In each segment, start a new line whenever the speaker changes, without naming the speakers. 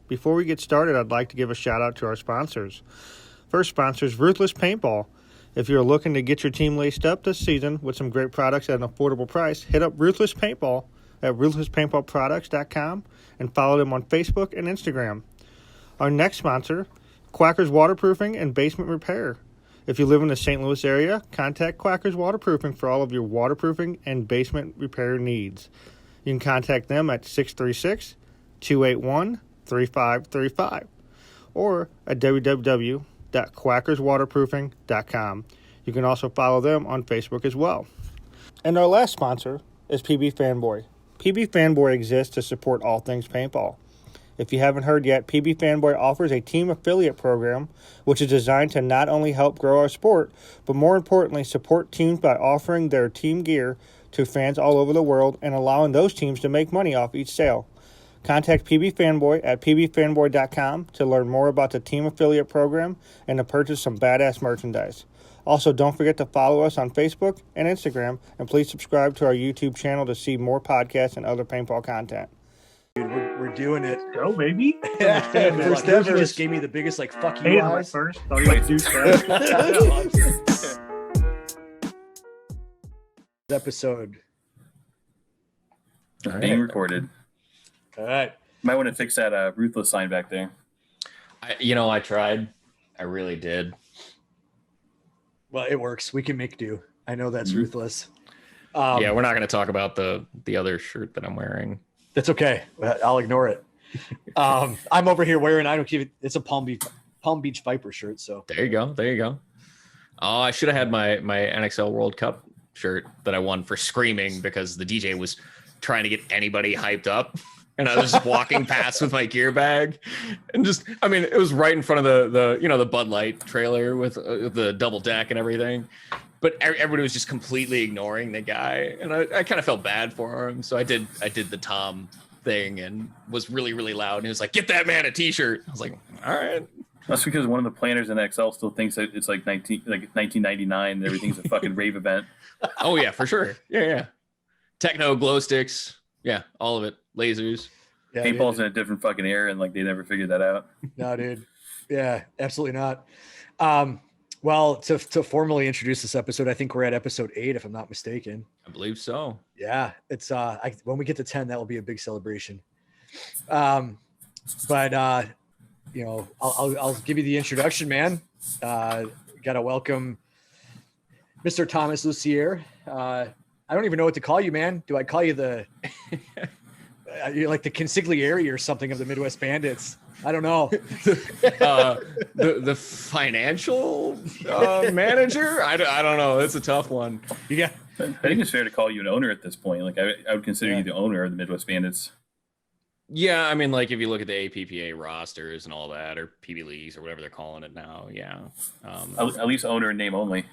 Before we get started, I'd like to give a shout out to our sponsors. First sponsor is Ruthless Paintball. If you're looking to get your team laced up this season with some great products at an affordable price, hit up Ruthless Paintball at ruthlesspaintballproducts.com and follow them on Facebook and Instagram. Our next sponsor, Quacker's Waterproofing and Basement Repair. If you live in the St. Louis area, contact Quacker's Waterproofing for all of your waterproofing and basement repair needs. You can contact them at 636-281-3535 or at www.quackerswaterproofing.com. You can also follow them on Facebook as well. And our last sponsor is PB Fanboy. PB Fanboy exists to support all things paintball. If you haven't heard yet, PB Fanboy offers a team affiliate program which is designed to not only help grow our sport, but more importantly, support teams by offering their team gear to fans all over the world and allowing those teams to make money off each sale. Contact PB Fanboy at pbfanboy.com to learn more about the team affiliate program and to purchase some badass merchandise. Also, don't forget to follow us on Facebook and Instagram, and please subscribe to our YouTube channel to see more podcasts and other paintball content.
Dude, we're doing it.
Go, baby.
First ever. Just gave me the biggest, like, fuck you eyes.
First. Thought you would do that.
Episode.
Being recorded.
All right.
Might want to fix that Ruthless sign back there.
I tried. I really did.
Well, it works. We can make do. I know that's Ruthless.
Yeah, we're not going to talk about the other shirt that I'm wearing.
That's okay. I'll ignore it. I'm over here wearing, I don't keep it. It's a Palm Beach Viper shirt. So
there you go. Oh, I should have had my NXL World Cup shirt that I won for screaming because the DJ was trying to get anybody hyped up. And I was just walking past with my gear bag and it was right in front of the Bud Light trailer with the double deck and everything. But everybody was just completely ignoring the guy. And I kind of felt bad for him. So I did the Tom thing and was really, really loud. And he was like, get that man a t-shirt. I was like, all right.
That's because one of the planners in XL still thinks that it's like 1999 and everything's a fucking rave event.
Oh, yeah, for sure. Yeah. Techno, glow sticks. Yeah, all of it. Lasers.
Yeah,
Paintball's in a different fucking era, and they never figured that out.
No, dude. Yeah, absolutely not. Well, to formally introduce this episode, I think we're at episode 8, if I'm not mistaken.
I believe so.
Yeah, it's when we get to 10, that will be a big celebration. But I'll give you the introduction, man. Got to welcome Mr. Thomas Lucier. I don't even know what to call you, man. Do I call you you're like the consigliere or something of the Midwest Bandits? I don't know.
The financial manager? I don't know. It's a tough one.
Yeah.
I think it's fair to call you an owner at this point. Like I would consider you the owner of the Midwest Bandits.
Yeah, I mean, like if you look at the APPA rosters and all that, or PB leagues or whatever they're calling it now, yeah.
At least owner in name only.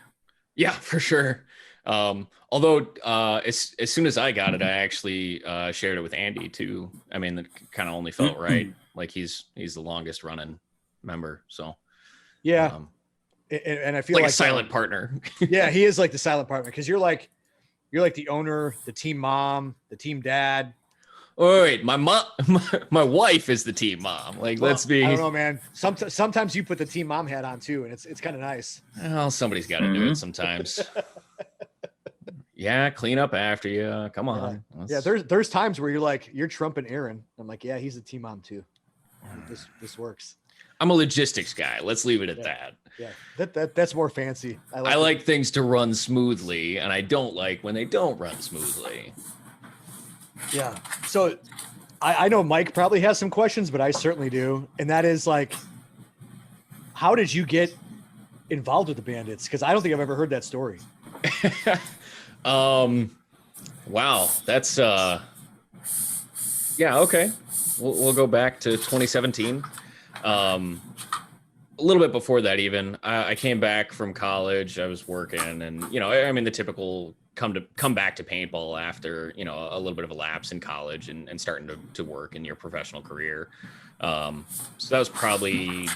Yeah, for sure. Although as soon as I got it, I actually shared it with Andy too. I mean, it kind of only felt right. Like he's the longest running member. So
yeah. And I feel
like a silent partner.
Yeah, he is like the silent partner because you're like the owner, the team mom, the team dad.
Oh, wait, my mom, my wife is the team mom. Like, let's be.
I don't know, man. Sometimes you put the team mom hat on too, and it's kind of nice.
Well, somebody's got to do it sometimes. Yeah, clean up after you. Come on.
Yeah, there's times where you're trumping Aaron. I'm like, yeah, he's a team mom too. This works.
I'm a logistics guy. Let's leave it at that.
Yeah, that's more fancy.
I like things to run smoothly, and I don't like when they don't run smoothly.
Yeah. So I know Mike probably has some questions, but I certainly do. And that is like, how did you get involved with the Bandits? Because I don't think I've ever heard that story.
Wow. That's yeah, okay. We'll go back to 2017. A little bit before that even. I came back from college. I was working and, I mean, the typical come back to paintball after, a little bit of a lapse in college and starting to work in your professional career. So that was probably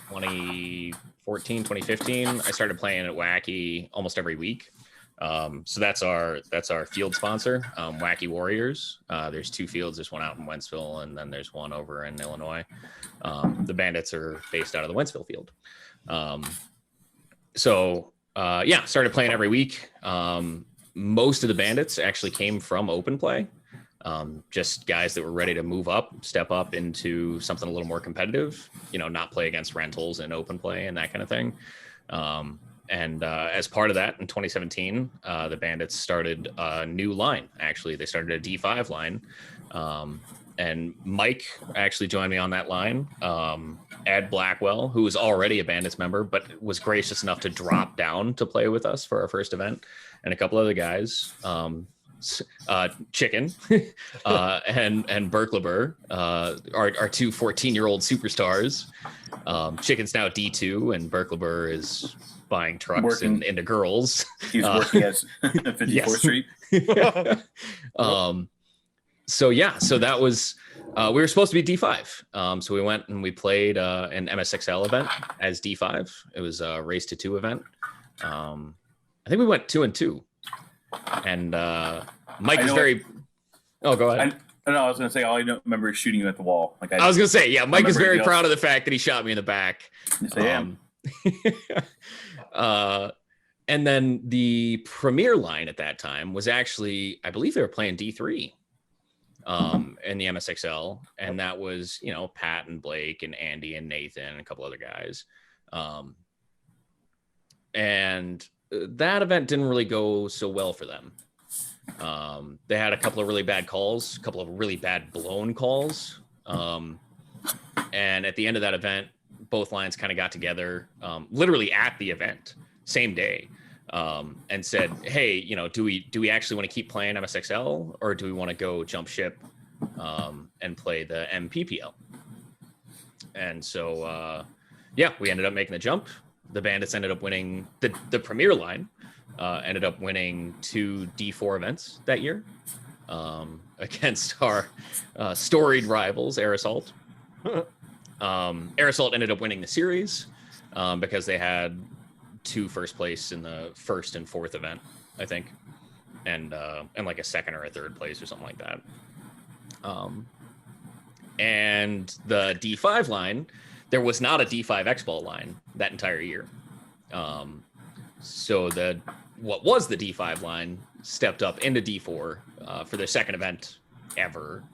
2014, 2015. I started playing at Wacky almost every week. So that's our field sponsor, Wacky Warriors. There's 2 fields. There's one out in Wentzville, and then there's one over in Illinois. The Bandits are based out of the Wentzville field. Started playing every week. Most of the Bandits actually came from open play. Just guys that were ready to move up, step up into something a little more competitive, not play against rentals and open play and that kind of thing. As part of that, in 2017, the Bandits started a new line. Actually, they started a D5 line. And Mike actually joined me on that line. Ed Blackwell, who was already a Bandits member, but was gracious enough to drop down to play with us for our first event, and a couple other guys, Chicken and Berkleber, our 2 14-year-old superstars. Chicken's now D2, and Berkleber is buying trucks into girls.
He's working at 54th Street.
So that was, we were supposed to be D5. So we went and we played an MSXL event as D5. It was a race to 2 event. I think we went 2-2. And Mike is very. Oh, go ahead.
I was going to say, all I remember is shooting you at the wall.
I was going to say, yeah, Mike is very proud of the fact that he shot me in the back.
Yes, I am.
And then the premier line at that time was actually, I believe they were playing D3 in the MSXL. And that was, Pat and Blake and Andy and Nathan and a couple other guys. And that event didn't really go so well for them. They had a couple of really bad calls, a couple of really bad blown calls. And at the end of that event, both lines kind of got together, literally at the event, same day, and said, "Hey, do we actually want to keep playing MSXL, or do we want to go jump ship and play the MPPL?" And so, we ended up making the jump. The Bandits ended up winning the premier line. Ended up winning 2 D4 events that year against our storied rivals, Air Assault. Air Assault ended up winning the series because they had 2 first place in the first and fourth event, I think, and like a second or a third place or something like that. And the D5 line, there was not a D5 X-Ball line that entire year. So what was the D5 line stepped up into D4 for their second event ever.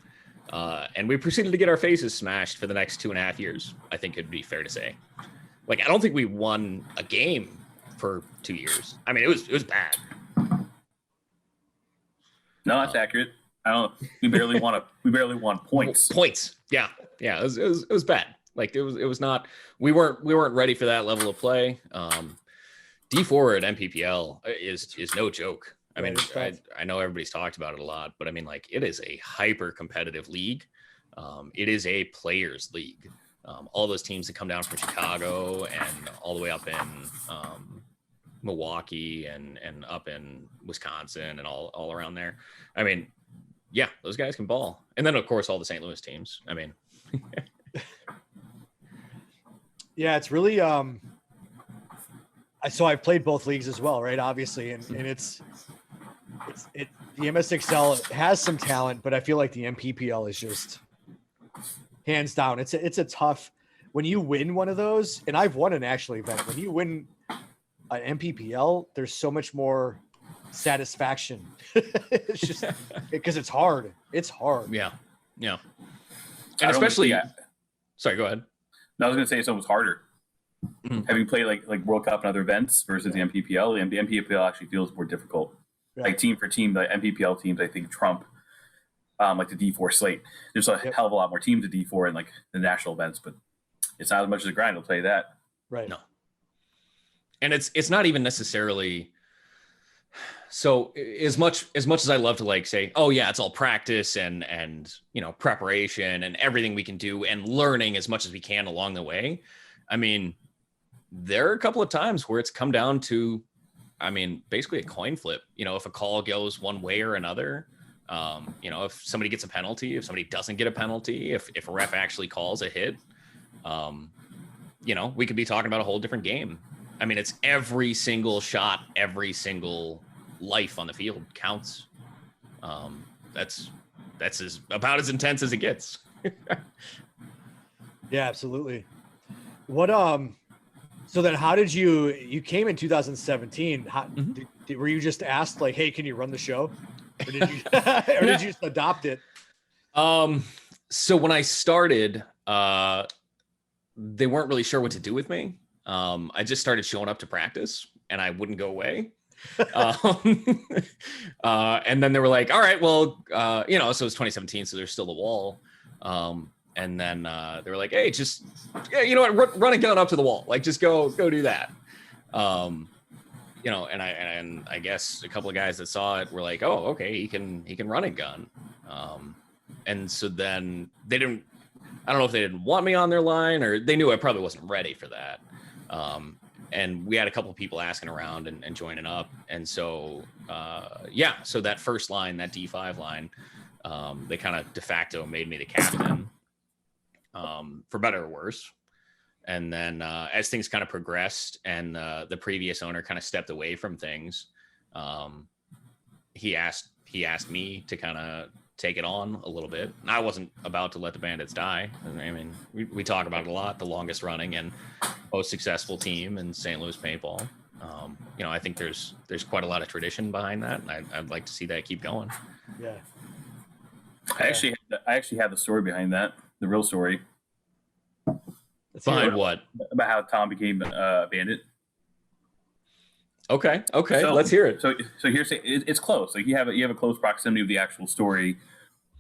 And we proceeded to get our faces smashed for the next 2.5 years, I think it'd be fair to say. I don't think we won a game for 2 years. I mean, it was bad.
No, that's accurate. We barely won points.
Points. Yeah. It was bad. It was not, we weren't ready for that level of play. D4 at MPPL is no joke. I mean, I know everybody's talked about it a lot, but I mean, it is a hyper competitive league. It is a players league. All those teams that come down from Chicago and all the way up in Milwaukee and up in Wisconsin and all around there. I mean, yeah, those guys can ball. And then of course all the St. Louis teams. I mean,
yeah, it's really so I've played both leagues as well, right? Obviously, and it's the MSXL has some talent, but I feel like the MPPL is just hands down. It's a tough, when you win one of those, and I've won an actual event. When you win an MPPL, there's so much more satisfaction. It's just because it's hard. It's hard.
Yeah. And especially, sorry, go ahead.
No, I was going to say it's almost harder. Mm-hmm. Having played like World Cup and other events versus the MPPL, the MPPL actually feels more difficult. Yeah. Team for team, the MPPL teams, I think, trump the D4 slate. There's a hell of a lot more teams at D4 and the national events, but it's not as much as a grind. I'll tell you that.
Right.
No. And it's not even necessarily. So as much as I love to say, oh yeah, it's all practice and preparation and everything we can do and learning as much as we can along the way. I mean, there are a couple of times where it's come down to, basically a coin flip. If a call goes one way or another, if somebody gets a penalty, if somebody doesn't get a penalty, if a ref actually calls a hit, we could be talking about a whole different game. It's every single shot, every single life on the field counts. That's about as intense as it gets.
Yeah, absolutely. What so then how did you came in 2017? How were you just asked like, hey, can you run the show? Or did you or did you just adopt it?
So when I started, they weren't really sure what to do with me. I just started showing up to practice and I wouldn't go away. And then they were like, all right, well, so it was 2017, so there's still the wall. And then they were like, hey, just, you know what, run a gun up to the wall. Like, just go do that. And I guess a couple of guys that saw it were like, oh, okay, he can run a gun. And so then I don't know if they didn't want me on their line or they knew I probably wasn't ready for that. And we had a couple of people asking around and joining up. And so, so that first line, that D5 line, they kind of de facto made me the captain, for better or worse. And then as things kind of progressed and the previous owner kind of stepped away from things, he asked me to kind of take it on a little bit. And I wasn't about to let the Bandits die. I mean, we talk about it a lot, the longest running and most successful team in St. Louis paintball. I think there's quite a lot of tradition behind that. And I'd like to see that keep going.
Yeah.
I actually have the story behind that, the real story.
Behind what?
About how Tom became a bandit.
Okay, so, let's hear it.
So here's it's close. Like you have a close proximity of the actual story,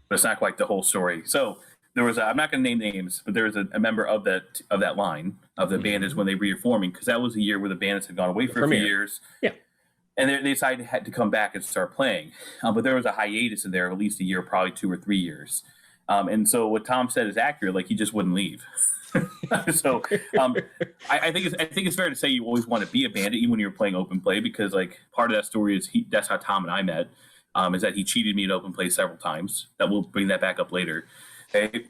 but it's not quite the whole story. So there was I'm not going to name names, but there was a member of that line of the Bandits when they were reforming, because that was a year where the Bandits had gone away for a few years.
Yeah.
And they decided to come back and start playing. But there was a hiatus in there, at least a year, probably 2 or 3 years. And so what Tom said is accurate. Like he just wouldn't leave. So I think it's fair to say you always want to be a bandit even when you're playing open play, because like part of that story is that's how Tom and I met, is that he cheated me at open play several times. That we'll bring that back up later. Okay.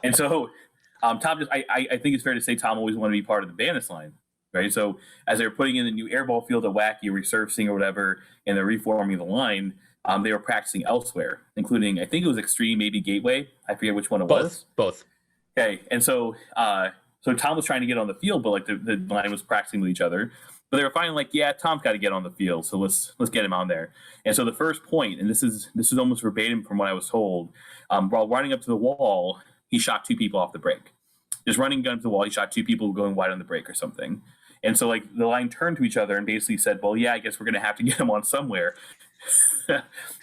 And so Tom I think it's fair to say Tom always wanted to be part of the Bandits line. Right. So as they were putting in the new airball field at Wacky, resurfacing or whatever, and they're reforming the line, they were practicing elsewhere, including, I think it was Extreme, maybe Gateway. I forget which one it was.
Both.
Okay. And so Tom was trying to get on the field, but like the line was practicing with each other. But they were finally like, yeah, Tom's got to get on the field, so let's get him on there. And so the first point, and this is almost verbatim from what I was told, while running up to the wall, he shot 2 people off the break. Just running gun to the wall, he shot 2 people going wide on the break or something. And so like the line turned to each other and basically said, well, yeah, I guess we're going to have to get him on somewhere.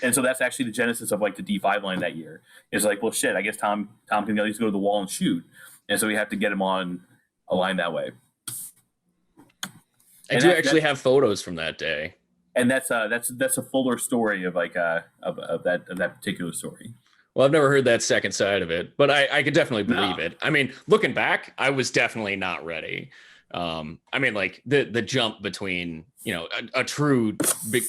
And so that's actually the genesis of like the D5 line that year. It's like, well, shit, I guess Tom can at least go to the wall and shoot. And so we have to get him on a line that way.
I do actually have photos from that day.
And that's a fuller story of like of that particular story.
Well, I've never heard that second side of it, but I could definitely believe it. I mean, looking back, I was definitely not ready. I mean, like the jump between, a true big.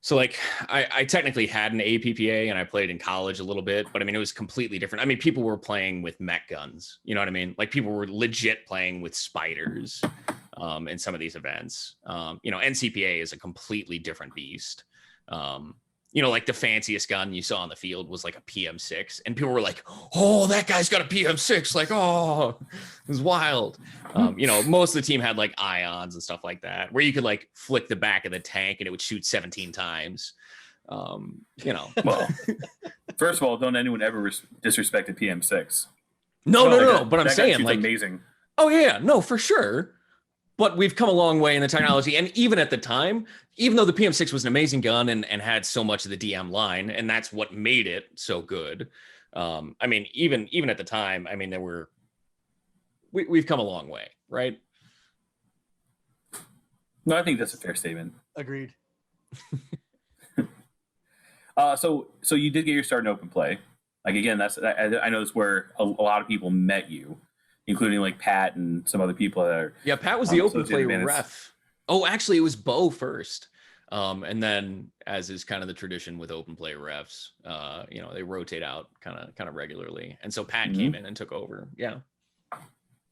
So like I technically had an APPA and I played in college a little bit, but I mean, it was completely different. I mean, people were playing with mech guns, you know what I mean? Like people were legit playing with spiders in some of these events. NCPA is a completely different beast. Like the fanciest gun you saw on the field was like a PM6, and people were like, oh, that guy's got a PM6. Like, oh, it was wild. Most of the team had like ions and stuff like that, where you could like flick the back of the tank and it would shoot 17 times. Well,
first of all, don't anyone ever disrespect a PM6.
No. But I'm saying like
amazing.
Oh yeah, no, for sure. But we've come a long way in the technology. And even at the time, even though the PM6 was an amazing gun and had so much of the DM line, and that's what made it so good. I mean, even at the time, I mean, we've come a long way, right?
No, I think that's a fair statement.
Agreed.
So you did get your start in open play. Like, again, I know that's where a lot of people met you, including like Pat and some other people that are.
Yeah, Pat was the open play ref. Oh, actually, it was Bo first. And then, as is kind of the tradition with open play refs, they rotate out kind of regularly. And so Pat came in and took over. Yeah.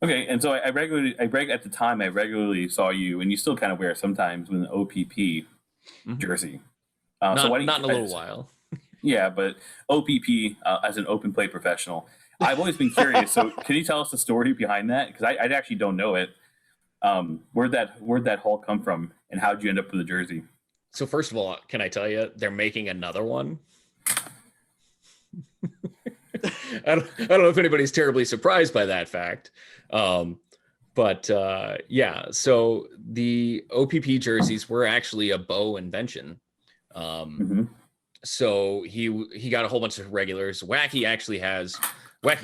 Okay, and so at the time I regularly saw you, and you still kind of wear sometimes with an OPP. jersey.
Not,
so why do you,
not in a little while.
Yeah, but OPP as an open play professional, I've always been curious. So can you tell us the story behind that? Because I actually don't know it. Where'd that haul come from, and how'd you end up with the jersey?
So first of all, can I tell you they're making another one? I don't know if anybody's terribly surprised by that fact. But yeah, so the OPP jerseys were actually a Bo invention. So he got a whole bunch of regulars. Wacky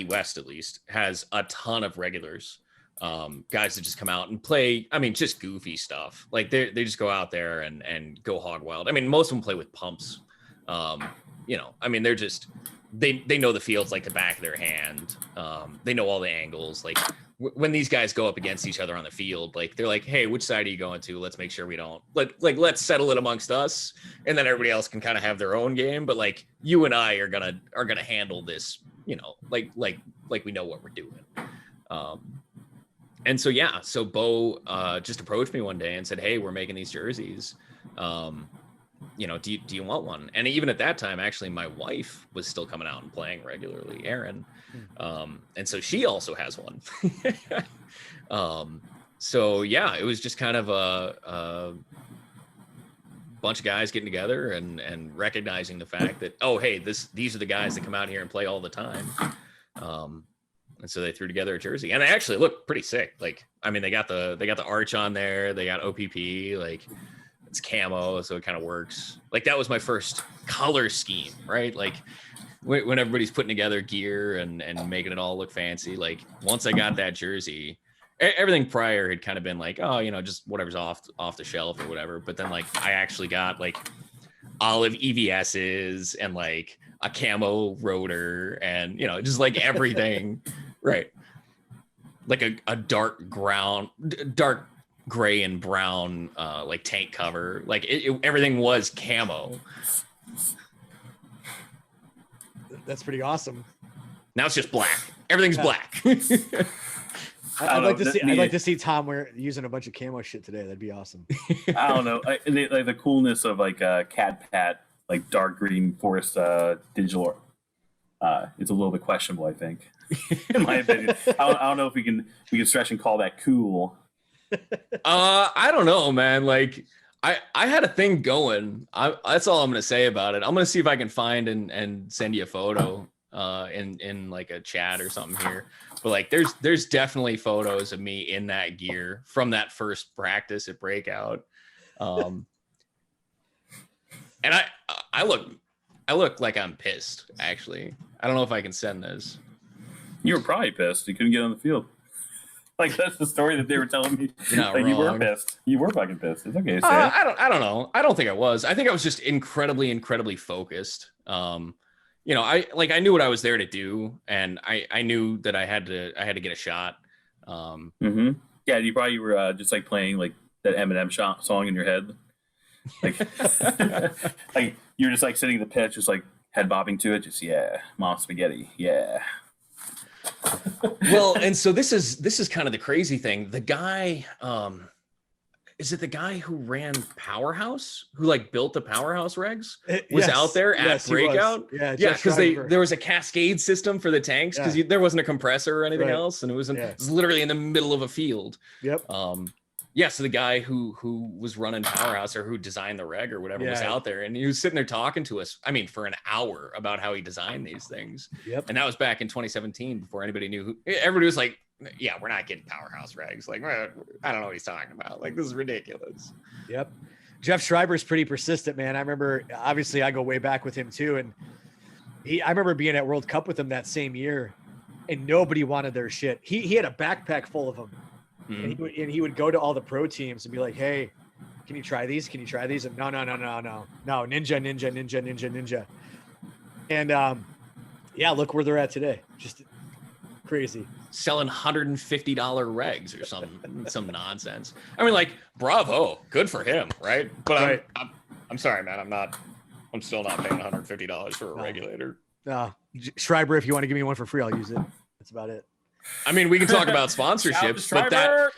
West at least has a ton of regulars. Guys that just come out and play, I mean, just goofy stuff. Like they just go out there and go hog wild. I mean, most of them play with pumps. You know, I mean, they're just they know the fields like the back of their hand. They know all the angles. Like when these guys go up against each other on the field, like they're like, hey, which side are you going to? Let's make sure we don't let's settle it amongst us, and then everybody else can kind of have their own game. But like you and I are gonna handle this, you know, like we know what we're doing. And so yeah, so Bo just approached me one day and said, hey, we're making these jerseys. You know, do you want one? And even at that time, actually, my wife was still coming out and playing regularly, Erin. And so she also has one. So yeah, it was just kind of a bunch of guys getting together and recognizing the fact that, oh, hey, these are the guys that come out here and play all the time. And so they threw together a jersey, and they actually look pretty sick. Like, I mean, they got the arch on there. They got OPP, like it's camo, so it kind of works. Like that was my first color scheme, right? Like when everybody's putting together gear and making it all look fancy. Like once I got that jersey, everything prior had kind of been like, oh, you know, just whatever's off the shelf or whatever. But then like I actually got like olive EVSs and like a camo rotor and, you know, just like everything. Right. Like a dark gray and brown like tank cover. Like everything was camo.
That's pretty awesome.
Now it's just black. Everything's black.
I'd like to see Tom using a bunch of camo shit today. That'd be awesome.
I don't know. Like the coolness of like Cat Pat, like dark green forest digital. It's a little bit questionable, I think, in my opinion. I don't know if we can stretch and call that cool.
I don't know, man. Like I had a thing going. That's all I'm gonna say about it. I'm gonna see if I can find and send you a photo in like a chat or something here. But like there's definitely photos of me in that gear from that first practice at Breakout. And I look like I'm pissed, actually. I don't know if I can send this.
You were probably pissed. You couldn't get on the field. Like that's the story that they were telling me.
You're not
like
wrong.
You were pissed. You were fucking pissed. It's okay.
I don't know. I don't think I was. I think I was just incredibly focused. You know, I knew what I was there to do, and I knew that I had to get a shot.
Yeah, you probably were just like playing like that Eminem song in your head. Like, like you're just like sitting in the pitch, just like head bobbing to it, just mom spaghetti, yeah.
Well, and so this is kind of the crazy thing. The guy, is it the guy who ran Powerhouse, who like built the Powerhouse regs, was out there at Breakout? Yeah, because there was a cascade system for the tanks because there wasn't a compressor or anything else, and it was literally in the middle of a field. Yep. Yeah, so the guy who was running Powerhouse or who designed the reg or whatever was out there, and he was sitting there talking to us, I mean, for an hour about how he designed these things. Yep. And that was back in 2017 before anybody knew everybody was like, yeah, we're not getting Powerhouse regs. Like, I don't know what he's talking about. Like, this is ridiculous.
Yep. Jeff Schreiber's pretty persistent, man. I remember, obviously, I go way back with him too. And I remember being at World Cup with him that same year, and nobody wanted their shit. He had a backpack full of them. And he would go to all the pro teams and be like, hey, can you try these? Can you try these? And no, ninja. And look where they're at today. Just crazy.
Selling $150 regs or some nonsense. I mean, like, bravo, good for him, right? But I'm sorry, man. I'm still not paying $150 for a regulator.
Schreiber, if you want to give me one for free, I'll use it. That's about it.
I mean, we can talk about sponsorships, but
Subscriber!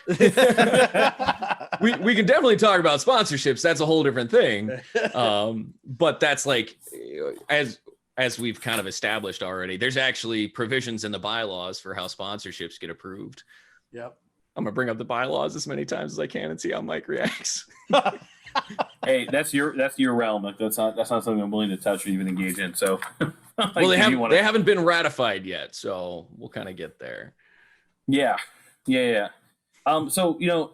we can definitely talk about sponsorships. That's a whole different thing. But that's like, as we've kind of established already, there's actually provisions in the bylaws for how sponsorships get approved.
Yep.
I'm gonna bring up the bylaws as many times as I can and see how Mike reacts.
Hey, that's your realm. Like, that's not something I'm willing to touch or even engage in. So, like,
Well, they haven't been ratified yet, so we'll kind of get there.
Yeah. So we talked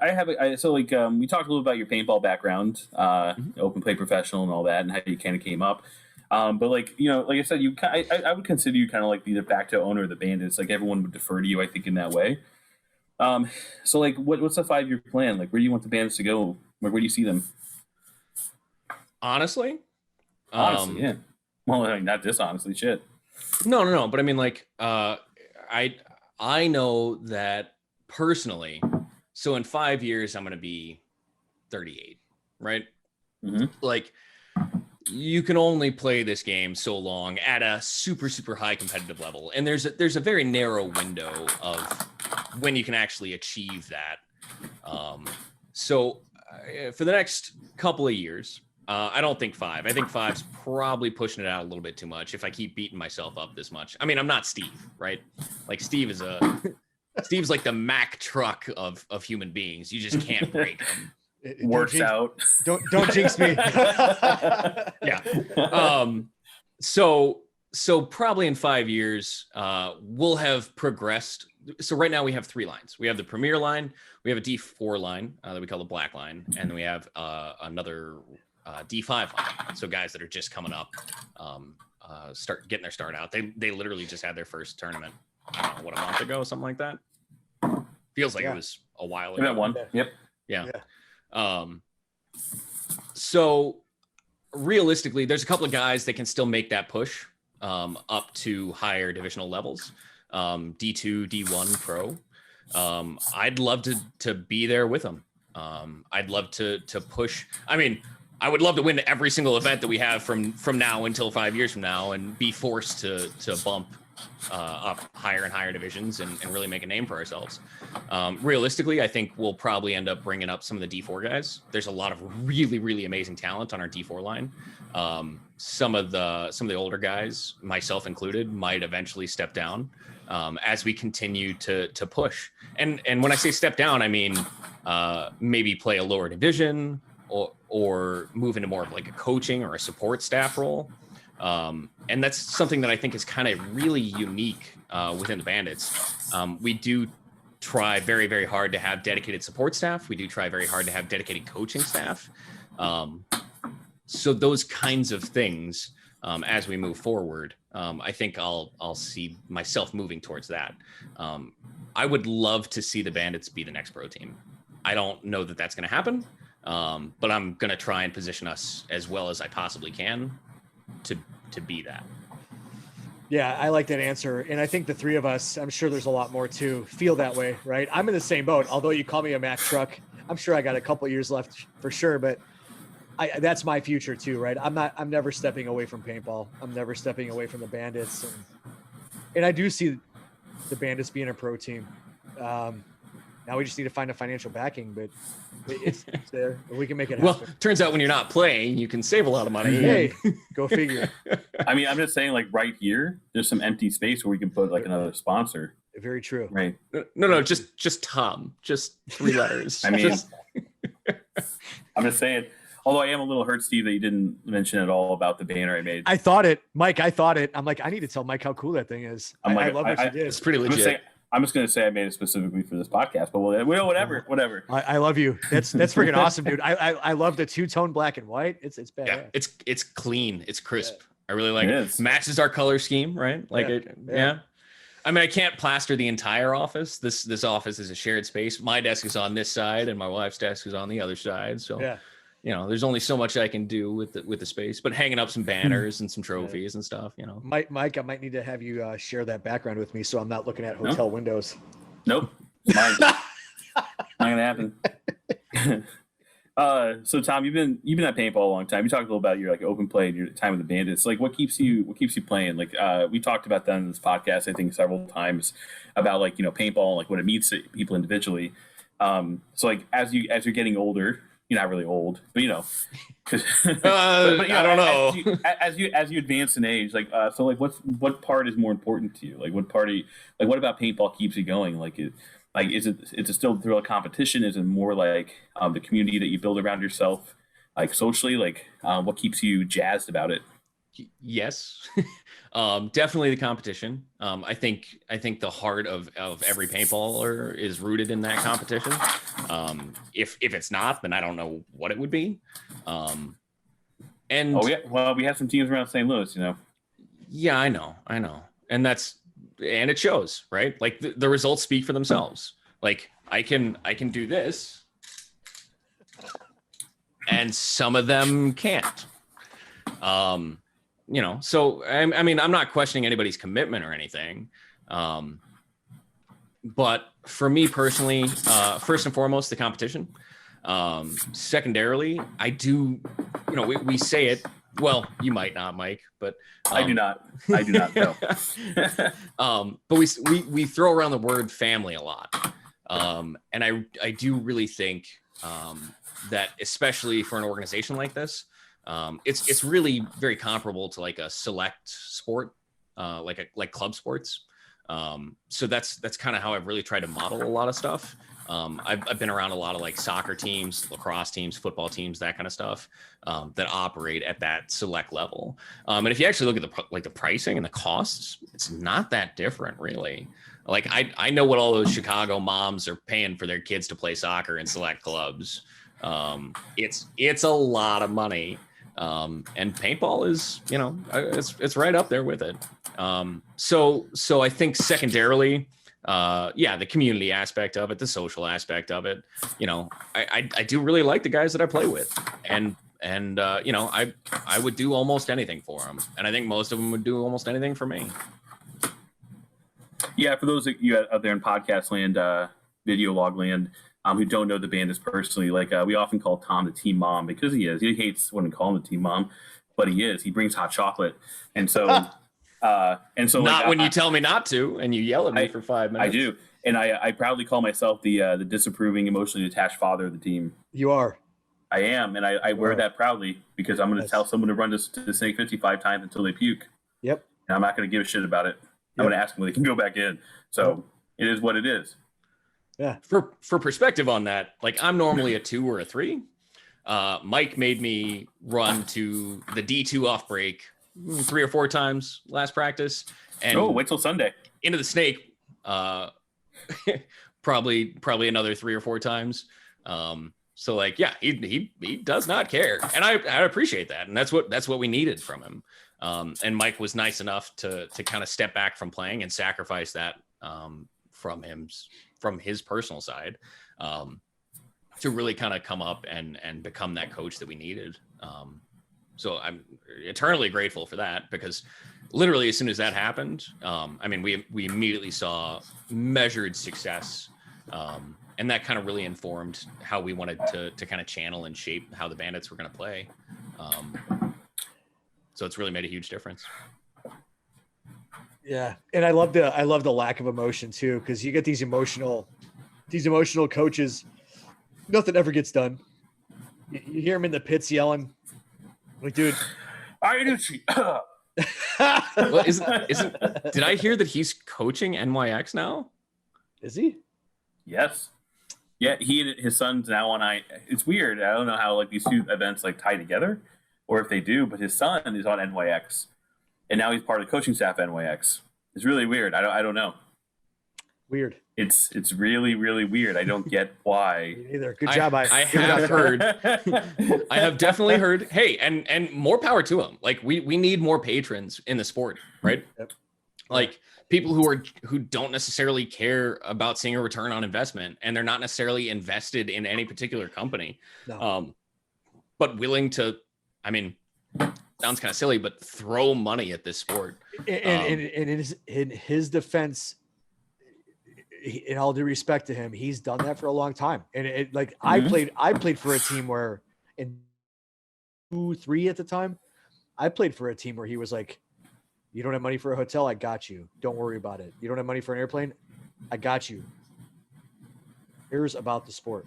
a little about your paintball background, open play professional and all that, and how you kind of came up. But like I said, I would consider you kind of like the de facto owner of the Bandits. Like, everyone would defer to you, I think, in that way. So like, what's the 5-year plan? Like, where do you want the Bandits to go? Where do you see them?
Honestly,
yeah. Well, I mean, not dishonestly, shit.
No. But I mean, like, I know that personally. So in 5 years, I'm going to be 38, right?
Mm-hmm.
Like, you can only play this game so long at a super, super high competitive level. And there's a very narrow window of when you can actually achieve that. So for the next couple of years, I don't think 5. I think 5's probably pushing it out a little bit too much if I keep beating myself up this much. I mean, I'm not Steve, right? Like, Steve's like the Mack truck of human beings. You just can't break him.
Works out.
Don't jinx me.
Yeah. So probably in 5 years, we'll have progressed. So right now we have 3 lines. We have the Premier line, we have a D4 line that we call the Black line, and then we have another D5 line. So guys that are just coming up, start getting their start out. They literally just had their first tournament, I don't know, a month ago, something like that. Feels like it was a while ago.
Event 1. Yep.
Yeah. So realistically, there's a couple of guys that can still make that push up to higher divisional levels, D2, D1 pro. I'd love to be there with them. I'd love to push. I mean, I would love to win every single event that we have from now until 5 years from now, and be forced to bump up higher and higher divisions and really make a name for ourselves. Realistically, I think we'll probably end up bringing up some of the D4 guys. There's a lot of really, really amazing talent on our D4 line. Some of the older guys, myself included, might eventually step down as we continue to push. And when I say step down, I mean maybe play a lower division or move into more of like a coaching or a support staff role. And that's something that I think is kind of really unique within the Bandits. We do try very, very hard to have dedicated support staff. We do try very hard to have dedicated coaching staff. So those kinds of things, as we move forward, I think I'll see myself moving towards that. I would love to see the Bandits be the next pro team. I don't know that that's going to happen, but I'm going to try and position us as well as I possibly can to be that.
Yeah, I like that answer. And I think the 3 of us, I'm sure there's a lot more too, feel that way, right? I'm in the same boat. Although you call me a Mack truck, I'm sure I got a couple of years left for sure, but that's my future too, right? I'm never stepping away from paintball. I'm never stepping away from the Bandits. And I do see the Bandits being a pro team. Now we just need to find a financial backing, but it's there. We can make it happen.
Well, turns out when you're not playing, you can save a lot of money.
Hey, go figure.
I mean, I'm just saying, like, right here, there's some empty space where we can put like another sponsor.
Very true.
Right.
No, just Tom. Just 3 letters.
I mean, I'm just saying. Although I am a little hurt, Steve, that you didn't mention at all about the banner I made.
I thought it. I'm like, I need to tell Mike how cool that thing is. I love what you did.
It's pretty legit.
I'm just going to say I made it specifically for this podcast, but whatever.
I love you. That's freaking awesome, dude. I love the 2-tone black and white. It's bad.
Yeah, it's clean. It's crisp. Yeah. I really like
it.
Matches our color scheme, right? Like
yeah.
I mean, I can't plaster the entire office. This office is a shared space. My desk is on this side, and my wife's desk is on the other side. So
yeah.
There's only so much I can do with the space, but hanging up some banners and some trophies and stuff,
Mike, I might need to have you share that background with me so I'm not looking at hotel windows.
Nope. Mine. Not gonna happen. So Tom, you've been at paintball a long time. You talked a little about your like open play and your time with the Bandits. Like, what keeps you playing? Like, we talked about that in this podcast, I think, several times about like paintball and like what it means to people individually. So like as you're getting older, you're not really old, but
I don't know.
As you advance in age, like so like what part is more important to you? Like what about paintball keeps you going? Is it still through a competition? Is it more like the community that you build around yourself, like socially? Like what keeps you jazzed about it?
Yes, definitely the competition. I think the heart of every paintballer is rooted in that competition. If it's not, then I don't know what it would be. And
well, we have some teams around St. Louis,
Yeah, I know, and it shows, right? Like the results speak for themselves. Like I can do this, and some of them can't. So I mean, I'm not questioning anybody's commitment or anything. But for me personally, first and foremost, the competition. Secondarily, I do, we say it. Well, you might not, Mike, but
I do not know.
But we throw around the word family a lot. And I do really think that especially for an organization like this, it's really very comparable to like a select sport, like club sports. So that's kind of how I've really tried to model a lot of stuff. I've been around a lot of like soccer teams, lacrosse teams, football teams, that kind of stuff, that operate at that select level. And if you actually look at the pricing and the costs, it's not that different really. Like I know what all those Chicago moms are paying for their kids to play soccer in select clubs. It's a lot of money. And paintball is, it's right up there with it. So I think secondarily, the community aspect of it, the social aspect of it, I do really like the guys that I play with, and I would do almost anything for them, and I think most of them would do almost anything for me. Yeah,
for those of you out there in podcast land, video log land, who don't know the Bandits personally, like we often call Tom the team mom because he is. He hates when we call him the team mom, but he is. He brings hot chocolate, and so
not when you tell me not to, and you yell at me for 5 minutes.
I do, and I proudly call myself the disapproving, emotionally detached father of the team.
You are.
I am, and I wear that proudly because I'm going to tell someone to run to the snake 55 times until they puke.
Yep.
And I'm not going to give a shit about it. I'm going to ask them when they can go back in. So it is what it is.
Yeah.
For perspective on that, like I'm normally a 2 or a 3. Mike made me run to the D2 off break 3 or 4 times last practice. And
wait till Sunday.
Into the snake, probably another 3 or 4 times. So like, yeah, he does not care, and I appreciate that, and that's what we needed from him. And Mike was nice enough to kind of step back from playing and sacrifice that from his personal side to really kind of come up and become that coach that we needed. So I'm eternally grateful for that, because literally as soon as that happened, we immediately saw measured success. And that kind of really informed how we wanted to kind of channel and shape how the Bandits were going to play. So it's really made a huge difference.
Yeah. And I love the lack of emotion too, because you get these emotional coaches, nothing ever gets done. You hear them in the pits yelling, like, dude,
I didn't
well, did I hear that he's coaching NYX now?
Is he?
Yes. Yeah, he and his son's now on it's weird. I don't know how like these two events like tie together, or if they do, but his son is on NYX, and now he's part of the coaching staff at NYX. It's really weird. I don't know.
Weird.
It's really, really weird. I don't get why.
Either. Good job.
I have heard. I have definitely heard. Hey, and more power to him. Like we need more patrons in the sport, right?
Yep.
Like people who don't necessarily care about seeing a return on investment, and they're not necessarily invested in any particular company, but willing to. I mean, sounds kind of silly, but throw money at this sport.
And in his defense, in all due respect to him, he's done that for a long time. And it like
Mhm.
I played for a team where in 2-3 at the time, I played for a team where he was like, you don't have money for a hotel, I got you. Don't worry about it. You don't have money for an airplane, I got you. Here's about the sport.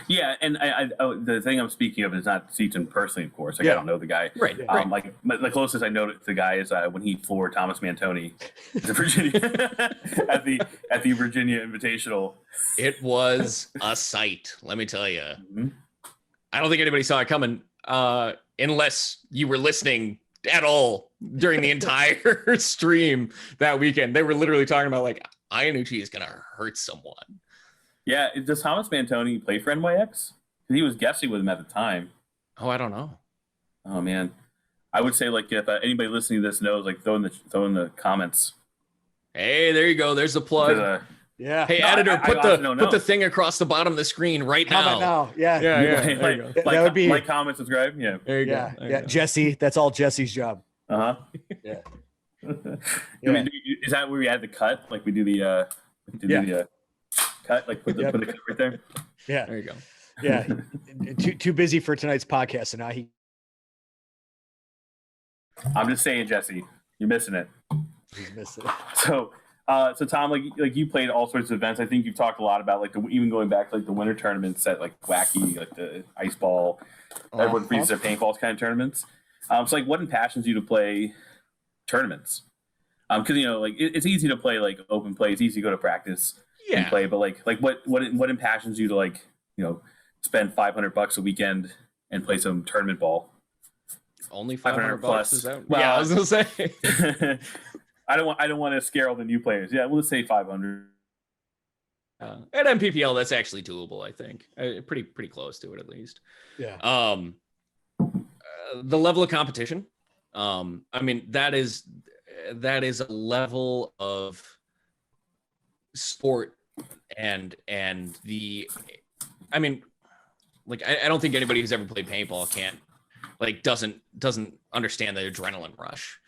Yeah, and the thing I'm speaking of is not Seaton personally, of course. Like, I
Yeah.
don't know the guy.
Right.
Like the closest I know to the guy is when he floored Thomas Mantoni at the Virginia at the Virginia Invitational.
It was a sight, let me tell you.
Mhm.
I don't think anybody saw it coming, unless you were listening at all during the entire stream that weekend. They were literally talking about like Iannucci is gonna hurt someone.
Yeah, does Thomas Mantoni play for NYX? Because he was guessing with him at the time.
Oh, I don't know.
Oh man, I would say like if anybody listening to this knows, like throw in the comments.
Hey, there you go. There's the plug.
Because,
Yeah.
Hey,
No,
editor,
I
put
honestly don't
put
know.
the thing across the bottom of the screen right
Comment
now.
now. Yeah.
Yeah, yeah.
like,
There you go.
That would be-
like, comment, subscribe. Yeah.
There you
Yeah.
go. There you
Yeah.
go.
Jesse, that's all Jesse's job.
Uh huh.
Yeah.
Yeah. Is that where we had the cut? Like we do the cut? Like put the
Yep.
put the cut right there.
Yeah.
There you go.
Yeah. too busy for tonight's podcast. So now
I'm just saying, Jesse, you're missing it.
he's missed it.
So, so Tom, like you played all sorts of events. I think you've talked a lot about like even going back to like the winter tournaments at like Wacky, like the ice ball, everyone freezes their paintballs kind of tournaments. So like, what impassions you to play tournaments? Because like it's easy to play like open play. It's easy to go to practice and
Yeah.
play. But like what impassions you to like spend $500 a weekend and play some tournament ball?
Only
500
$500
plus.
is that?
Well,
Yeah, I was gonna say.
I don't want to scare all the new players. Yeah, we'll just say 500.
At MPPL, that's actually doable. I think pretty close to it at least.
Yeah.
The level of competition. I mean, that is a level of sport and the. I mean, like I don't think anybody who's ever played paintball doesn't understand the adrenaline rush.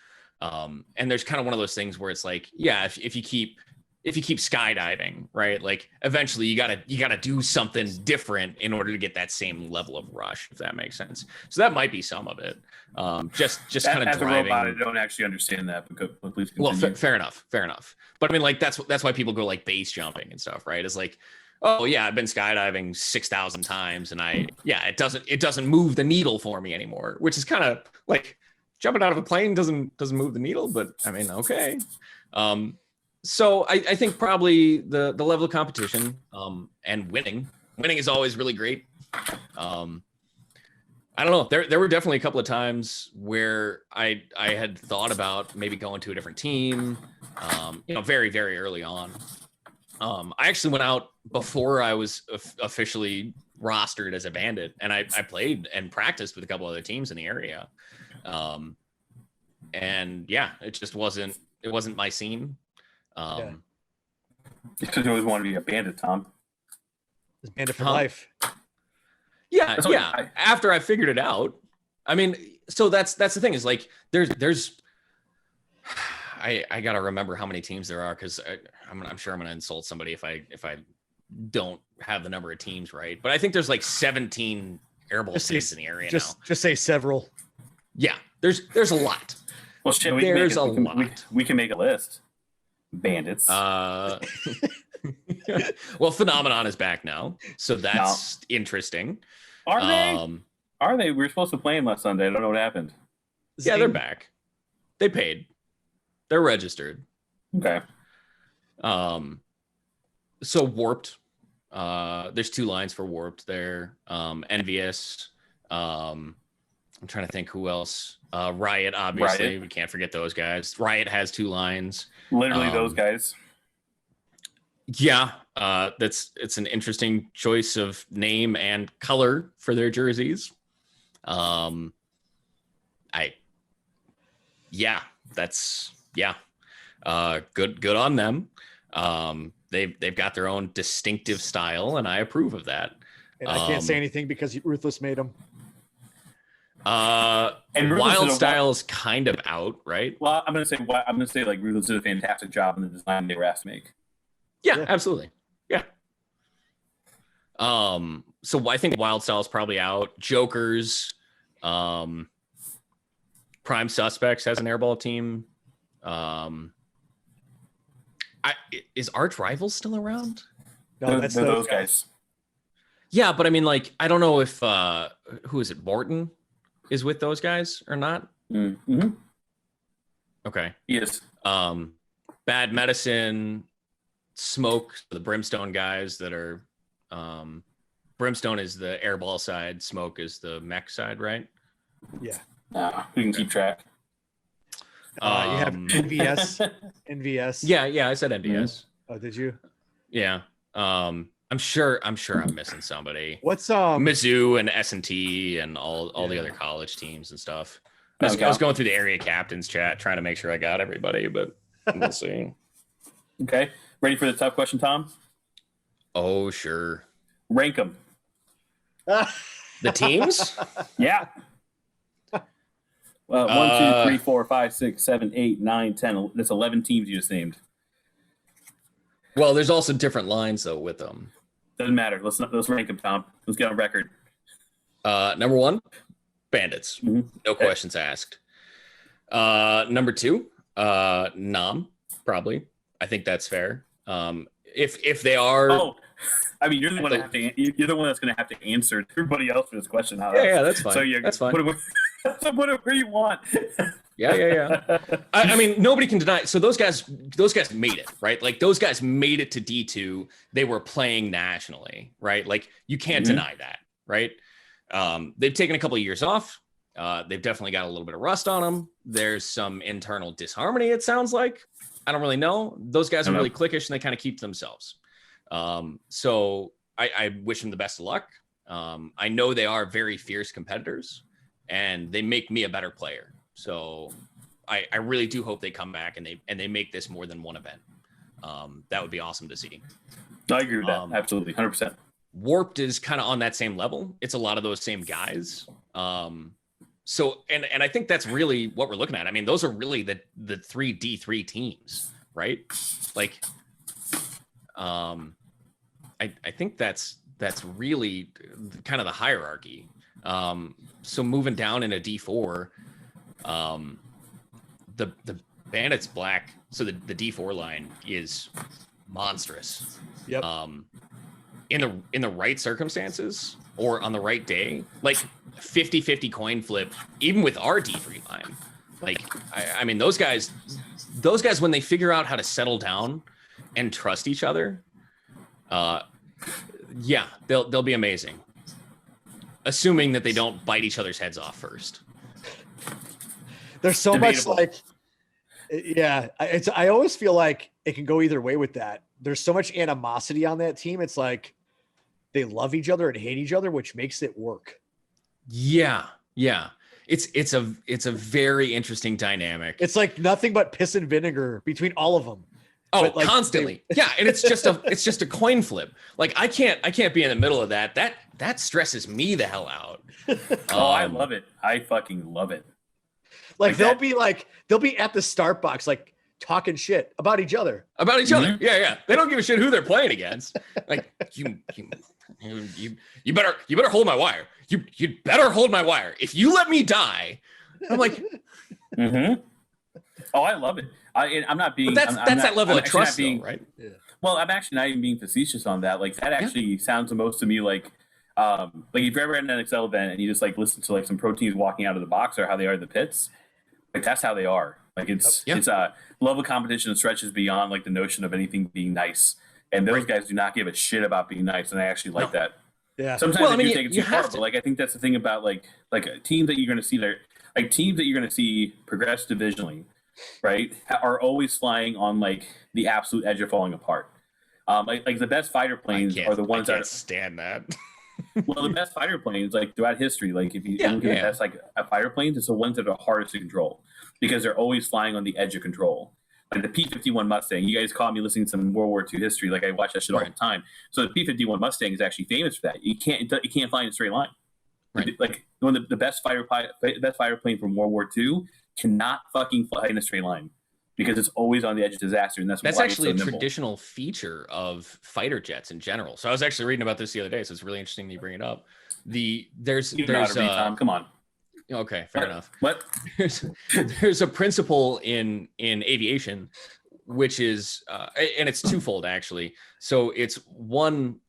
And there's kind of one of those things where it's like, yeah, if you keep skydiving, right? Like eventually you gotta do something different in order to get that same level of rush, if that makes sense. So that might be some of it. Just kind of
As
driving.
a robot, I don't actually understand that. But please
Well,
continue.
fair enough. But I mean, like that's why people go like base jumping and stuff, right? It's like, oh yeah, I've been skydiving 6,000 times, and it doesn't move the needle for me anymore, which is kind of like jumping out of a plane doesn't move the needle, but I mean, okay. So I think probably the level of competition and winning is always really great. I don't know. There were definitely a couple of times where I had thought about maybe going to a different team, very, very early on. I actually went out before I was officially rostered as a bandit, and I played and practiced with a couple other teams in the area. And yeah, it just wasn't my scene.
Because you always want to be a bandit, Tom.
It's bandit for
Huh?
life.
Yeah,
That's
yeah.
what
After I figured it out, I mean, so that's the thing is like there's I gotta remember how many teams there are because I'm sure I'm gonna insult somebody if I don't have the number of teams right. But I think there's like 17 airball
Just
teams
say-
in the area now.
Just say several.
Yeah, there's a lot.
Well, shit,
There's a
we
lot.
we can make a list. Bandits.
Well, Phenomenon is back now, so that's interesting.
Are they? Are they? We were supposed to play them last Sunday. I don't know what happened.
Yeah, they're back. They paid. They're registered.
Okay.
So Warped. There's 2 lines for Warped there. Envious. I'm trying to think who else. Riot, obviously.
Riot.
We can't forget those guys. Riot has 2 lines.
Literally those guys.
Yeah, it's an interesting choice of name and color for their jerseys. Good on them. They've got their own distinctive style, and I approve of that.
And I can't say anything because Ruthless made them.
And Ruthless
Wild
is a-
style is kind of out, right?
Well, I'm gonna say like Ruthless did a fantastic job in the design they were asked to make.
Yeah, absolutely. Yeah. So I think Wild Style's probably out. Jokers, Prime Suspects has an airball team. Is Arch Rivals still around?
No, that's
those guys.
Yeah, but I mean, like, I don't know if who is it? Morton is with those guys or not.
Mm-hmm.
Okay.
Yes.
Bad Medicine, Smoke, the Brimstone guys that are. Brimstone is the airball side. Smoke is the mech side, right?
Yeah.
We can keep track.
You have NVS. NVS.
Yeah, I said NVS.
Oh, did you?
Yeah. I'm sure I'm missing somebody.
What's
Mizzou and S&T and all the other college teams and stuff. I was going through the area captains chat trying to make sure I got everybody, but we'll see.
Okay. Ready for the tough question, Tom?
Oh, sure.
Rank them.
The teams?
Yeah. 1, 2, 3, 4, 5, 6, 7, 8, 9, 10. That's 11 teams you just named.
Well, there's also different lines though with them.
Doesn't matter. Let's rank them, Tom. Let's get on record.
Number 1, Bandits.
Mm-hmm.
No questions asked. Number 2, Nam, probably. I think that's fair. If they are,
I mean, you're the one you're the one that's going to have to answer everybody else for this question.
Yeah, that's fine.
So
that's fine.
Whatever you want.
Yeah. I mean, nobody can deny. So those guys made it, right? Like those guys made it to D2. They were playing nationally, right? Like you can't deny that, right? They've taken a couple of years off. They've definitely got a little bit of rust on them. There's some internal disharmony, it sounds like. I don't really know. Those guys are really cliquish and they kind of keep to themselves. So I wish them the best of luck. I know they are very fierce competitors and they make me a better player. So I really do hope they come back and they make this more than one event. That would be awesome to see.
I agree with that. Absolutely. 100%.
Warped is kind of on that same level. It's a lot of those same guys. So I think that's really what we're looking at. I mean, those are really the 3 D3 teams, right? Like, I think that's really kind of the hierarchy. So moving down into D4, the Bandits Black, so the D4 line is monstrous.
Yep.
In the right circumstances or on the right day, like 50-50 coin flip, even with our D3 line. Like, I mean, those guys, when they figure out how to settle down and trust each other, yeah, they'll be amazing. Assuming that they don't bite each other's heads off first.
There's so much like, yeah, I always feel like it can go either way with that. There's so much animosity on that team. It's like they love each other and hate each other, which makes it work.
Yeah. It's a very interesting dynamic.
It's like nothing but piss and vinegar between all of them.
Oh,
like,
constantly. Yeah, and it's just a coin flip. Like I can't be in the middle of that. That stresses me the hell out.
I love it. I fucking love it.
Like they'll be at the start box, like talking shit about each other.
Mm-hmm. Yeah. They don't give a shit who they're playing against. Like you better hold my wire. You better hold my wire. If you let me die, I'm like,
Oh, I love it. I'm not being.
But that's that level of trust, though, right?
Yeah. Well, I'm actually not even being facetious on that. Like that actually sounds the most to me like if you've ever had an NXL event and you just like listen to like some pro teams walking out of the box or how they are in the pits, like that's how they are. Like it's a level of competition that stretches beyond like the notion of anything being nice. And those guys do not give a shit about being nice, and I actually like that.
Yeah.
Sometimes I do think it's too far, but like I think that's the thing about like teams that you're going to see there, like teams that you're going to see progress divisionally, right, are always flying on like the absolute edge of falling apart. Like the best fighter planes are the ones that
stand that.
Well, the best fighter planes, like throughout history, like if you look at the best like fighter planes, it's the ones that are hardest to control because they're always flying on the edge of control. Like the P-51 Mustang, you guys caught me listening to some World War II history. Like I watch that shit all the time. So the P-51 Mustang is actually famous for that. You can't fly in a straight line. Right. Like one of the best fighter plane from World War II cannot fucking fly in a straight line because it's always on the edge of disaster, and that's why
actually
it's
a
so nimble.
traditional feature of fighter jets in general. So I was actually reading about this the other day, so it's really interesting that you bring it up. There's
Come on.
Okay, fair enough.
What?
There's a principle in aviation, which is and it's twofold actually. So it's one,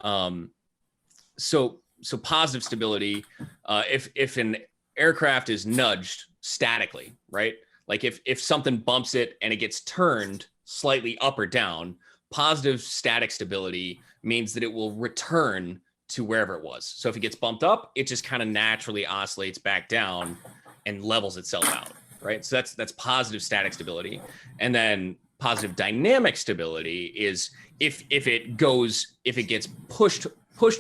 so positive stability. If an aircraft is nudged statically, right? Like if something bumps it and it gets turned slightly up or down, positive static stability means that it will return to wherever it was. So if it gets bumped up, it just kind of naturally oscillates back down and levels itself out, right? So that's positive static stability. And then positive dynamic stability is if it gets pushed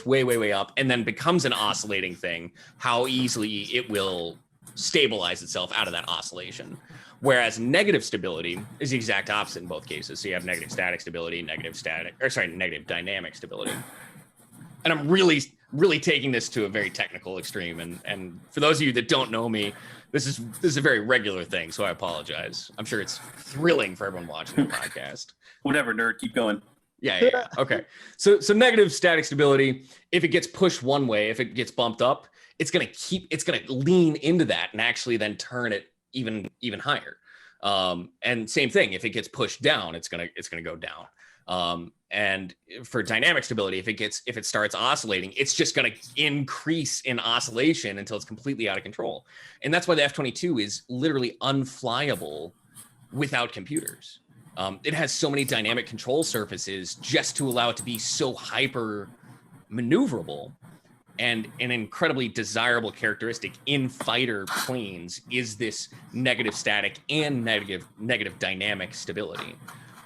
way up and then becomes an oscillating thing, how easily it will stabilize itself out of that oscillation. Whereas negative stability is the exact opposite in both cases. So you have negative static stability, negative dynamic stability. And I'm really taking this to a very technical extreme. And for those of you that don't know me, this is a very regular thing. So I apologize. I'm sure it's thrilling for everyone watching the podcast.
Whatever, nerd, keep going.
Yeah. Okay. So negative static stability, if it gets pushed one way, if it gets bumped up, it's gonna lean into that and actually then turn it even higher. And same thing, if it gets pushed down, it's gonna go down. And for dynamic stability, if it starts oscillating, it's just going to increase in oscillation until it's completely out of control. And that's why the F-22 is literally unflyable without computers. It has so many dynamic control surfaces just to allow it to be so hyper maneuverable. And an incredibly desirable characteristic in fighter planes is this negative static and negative dynamic stability.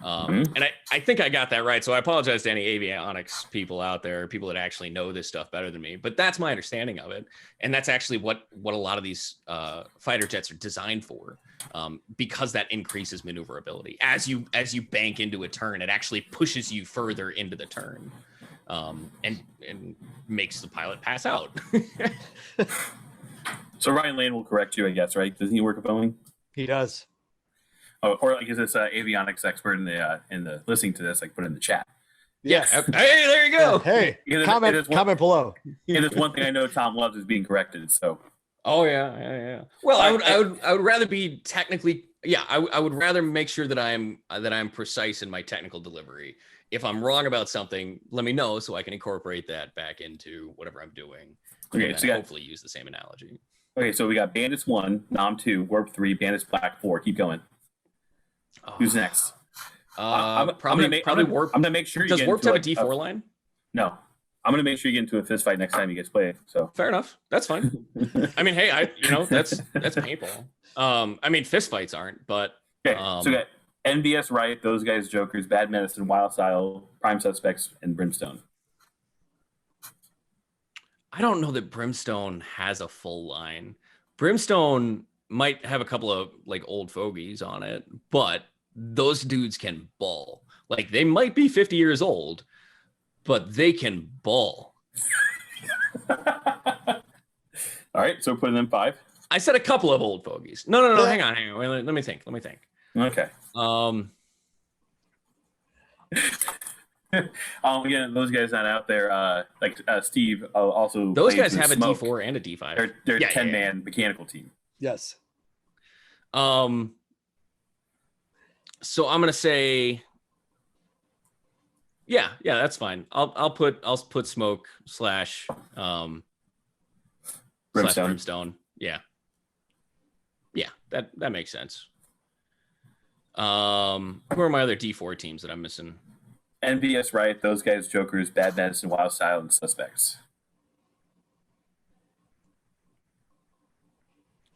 And I think I got that right. So I apologize to any avionics people out there, people that actually know this stuff better than me, but that's my understanding of it. And that's actually what a lot of these fighter jets are designed for, because that increases maneuverability. As you bank into a turn, it actually pushes you further into the turn, and makes the pilot pass out.
So Ryan Lane will correct you, I guess, right? Doesn't he work at Boeing?
He does.
Oh, or like is this avionics expert in the listening to this, like put it in the chat.
Yes.
Hey, there you go.
Hey, comment below.
It is one thing I know Tom loves is being corrected. So.
Oh yeah. Well, I would rather be technically. Yeah, I would rather make sure that I'm precise in my technical delivery. If I'm wrong about something, let me know so I can incorporate that back into whatever I'm doing.
Okay, so
hopefully use the same analogy.
Okay, so we got Bandits 1, Nom 2, Warp 3, Bandits Black 4. Keep going. Who's next?
Probably Warp.
I'm gonna make sure.
Does Warp have a D4 line?
No, I'm gonna make sure you get into a fist fight next time he gets played. So
fair enough. That's fine. I mean, hey, that's paintball. I mean, fist fights aren't, but
okay. So we got NBS Riot, Those Guys, Jokers, Bad Medicine, Wild Style, Prime Suspects, and Brimstone.
I don't know that Brimstone has a full line. Brimstone might have a couple of like old fogies on it, but those dudes can ball. Like they might be 50 years old, but they can ball.
All right, so put in them 5.
I said a couple of old fogies. No. Hang on. Wait, let me think.
Okay. Again, those guys not out there. Like Steve also.
Those guys have a D4 and a D5.
They're 10-man mechanical team.
Yes.
So I'm gonna say, yeah, that's fine. I'll put smoke slash brimstone. Yeah, that makes sense. Who are my other D4 teams that I'm missing?
NBS Riot, Those Guys, Jokers, Bad Medicine, Wild Style, and Suspects.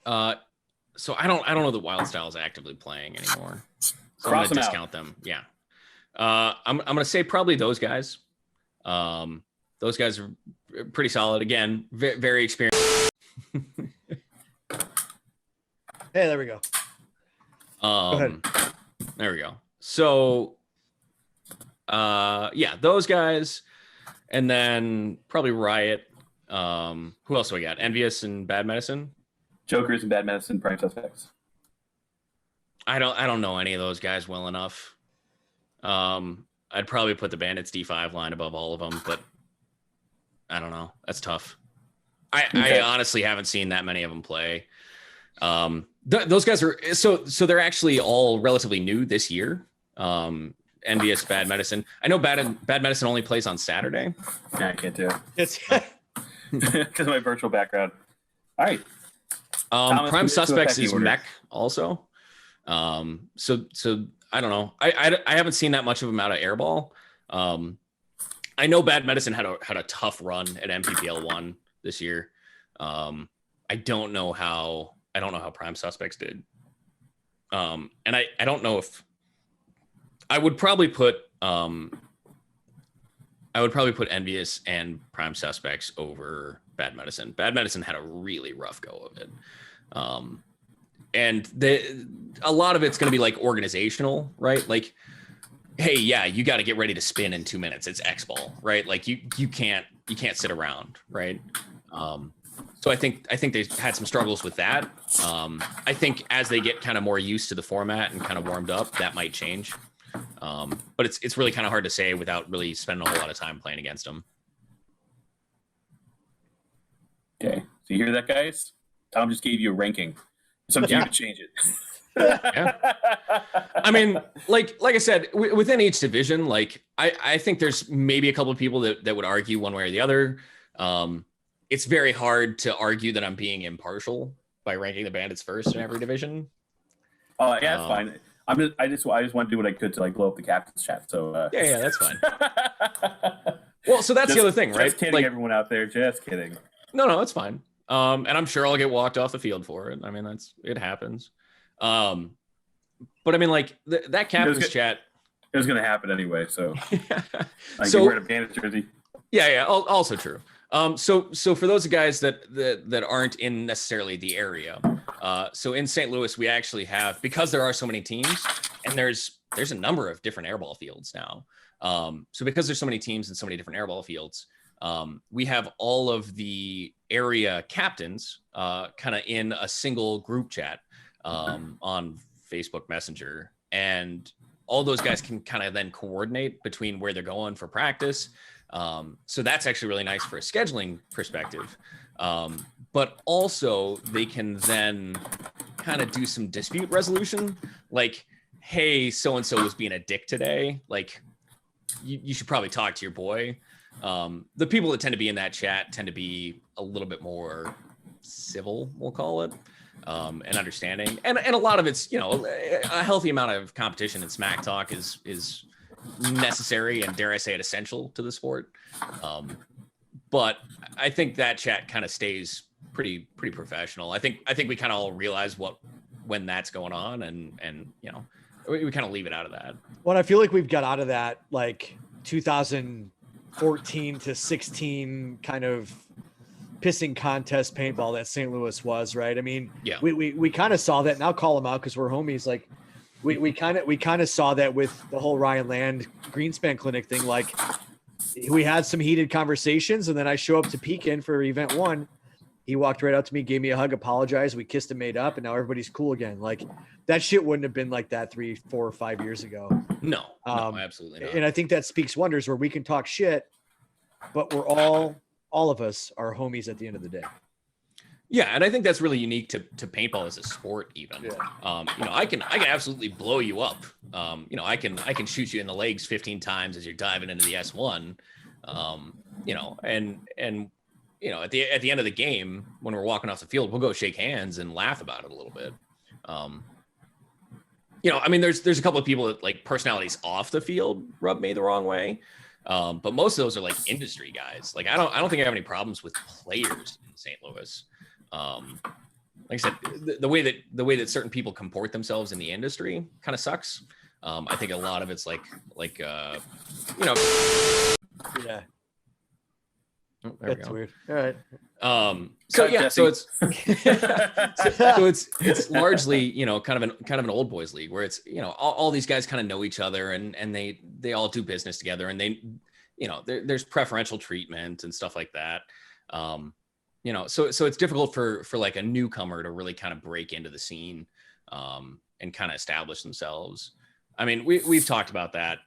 So I don't know that Wild Style is actively playing anymore. So I'm gonna discount them. Yeah. I'm gonna say probably those guys. Those guys are pretty solid. Again, very experienced.
Hey, there we go. Go ahead.
There we go. So yeah, those guys, and then probably Riot. Who else do we got? Envious and Bad Medicine.
Jokers and Bad Medicine, Prime Suspects.
I don't know any of those guys well enough. I'd probably put the Bandits D5 line above all of them, but I don't know. That's tough. I honestly haven't seen that many of them play. Those guys are so they're actually all relatively new this year. Envious, Bad Medicine. I know Bad Medicine only plays on Saturday.
Yeah, I can't do it.
It's
Because of my virtual background. All right.
Prime Suspects is mech also. So I don't know. I haven't seen that much of them out of Airball. I know Bad Medicine had a tough run at MPPL 1 this year. I don't know how Prime Suspects did. And I don't know if I would probably put Envious and Prime Suspects over Bad Medicine. Bad Medicine had a really rough go of it. And a lot of it's going to be like organizational, right? Like, hey, yeah, you got to get ready to spin in 2 minutes. It's X ball, right? Like you can't sit around, right? So I think they've had some struggles with that. I think as they get kind of more used to the format and kind of warmed up, that might change. But it's really kind of hard to say without really spending a whole lot of time playing against them.
Okay, so you hear that, guys? Tom just gave you a ranking. It's up to you to change it.
Yeah. I mean, like I said, within each division, like I think there's maybe a couple of people that would argue one way or the other. It's very hard to argue that I'm being impartial by ranking the Bandits first in every division.
Oh yeah, that's fine. I just want to do what I could to like blow up the captain's chat. So
yeah, that's fine. Well, so that's the other thing, right?
Just kidding,
like,
everyone out there. Just kidding.
No, it's fine. And I'm sure I'll get walked off the field for it. I mean, it happens. But I mean, like that captain's chat.
It was going to happen anyway. So, like,
so
you wear a Bandits jersey.
Yeah. Also true. So for those guys that aren't in necessarily the area, so in St. Louis, we actually have, because there are so many teams, and there's a number of different airball fields now. So because there's so many teams and so many different airball fields, we have all of the area captains kind of in a single group chat on Facebook Messenger, and all those guys can kind of then coordinate between where they're going for practice. So that's actually really nice for a scheduling perspective. But also they can then kind of do some dispute resolution. Like, hey, so-and-so was being a dick today. Like you should probably talk to your boy. The people that tend to be in that chat tend to be a little bit more civil, we'll call it, and understanding. And a lot of it's, a healthy amount of competition and smack talk is necessary and, dare I say it, essential to the sport. But I think that chat kind of stays pretty professional. I think we kind of all realize when that's going on, and we kind of leave it out of that.
Well, I feel like we've got out of that like 2014 to 16 kind of pissing contest paintball that St. Louis was, right? I mean,
yeah,
we kind of saw that, and I'll call them out because we're homies. Like we kind of saw that with the whole Ryan Land Greenspan Clinic thing. Like we had some heated conversations, and then I show up to Pekin for event 1. He walked right up to me, gave me a hug, apologized. We kissed and made up, and now everybody's cool again. Like that shit wouldn't have been like that 3, 4, or 5 years ago.
No, absolutely not.
And I think that speaks wonders where we can talk shit, but we're all of us are homies at the end of the day.
Yeah, and I think that's really unique to paintball as a sport. Even,
Yeah.
I can absolutely blow you up. I can shoot you in the legs 15 times as you're diving into the S1. At the end of the game, when we're walking off the field, we'll go shake hands and laugh about it a little bit. There's a couple of people that like personalities off the field rub me the wrong way. But most of those are like industry guys. Like I don't think I have any problems with players in St. Louis. Like I said, the way that certain people comport themselves in the industry kind of sucks. I think a lot of it's
Yeah.
Oh, there
That's
we go.
weird. All right.
It's largely, kind of an old boys league where it's, all these guys kind of know each other and they all do business together, and they, there's preferential treatment and stuff like that. So it's difficult for like a newcomer to really kind of break into the scene. kind of establish themselves. I mean, we've talked about that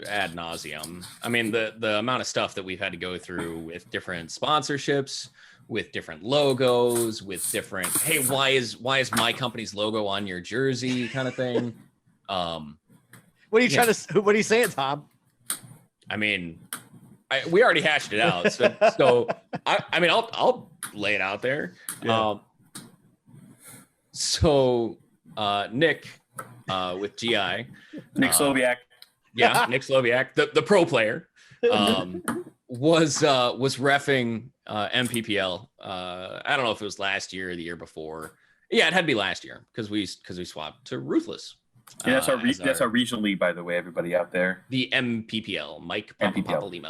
ad nauseum. I mean, the amount of stuff that we've had to go through with different sponsorships, with different logos, with different, hey, why is my company's logo on your jersey kind of thing.
What are you trying to? What are you saying, Tom?
I mean, we already hashed it out. So I mean, I'll lay it out there.
Yeah.
Nick with GI,
Nick Sloviak.
yeah, Nick Sloviak, the pro player, was reffing MPPL. I don't know if it was last year or the year before. Yeah, it had to be last year because we swapped to Ruthless.
Yeah, that's our regional league, by the way, everybody out there.
The MPPL, Mike
MPPL.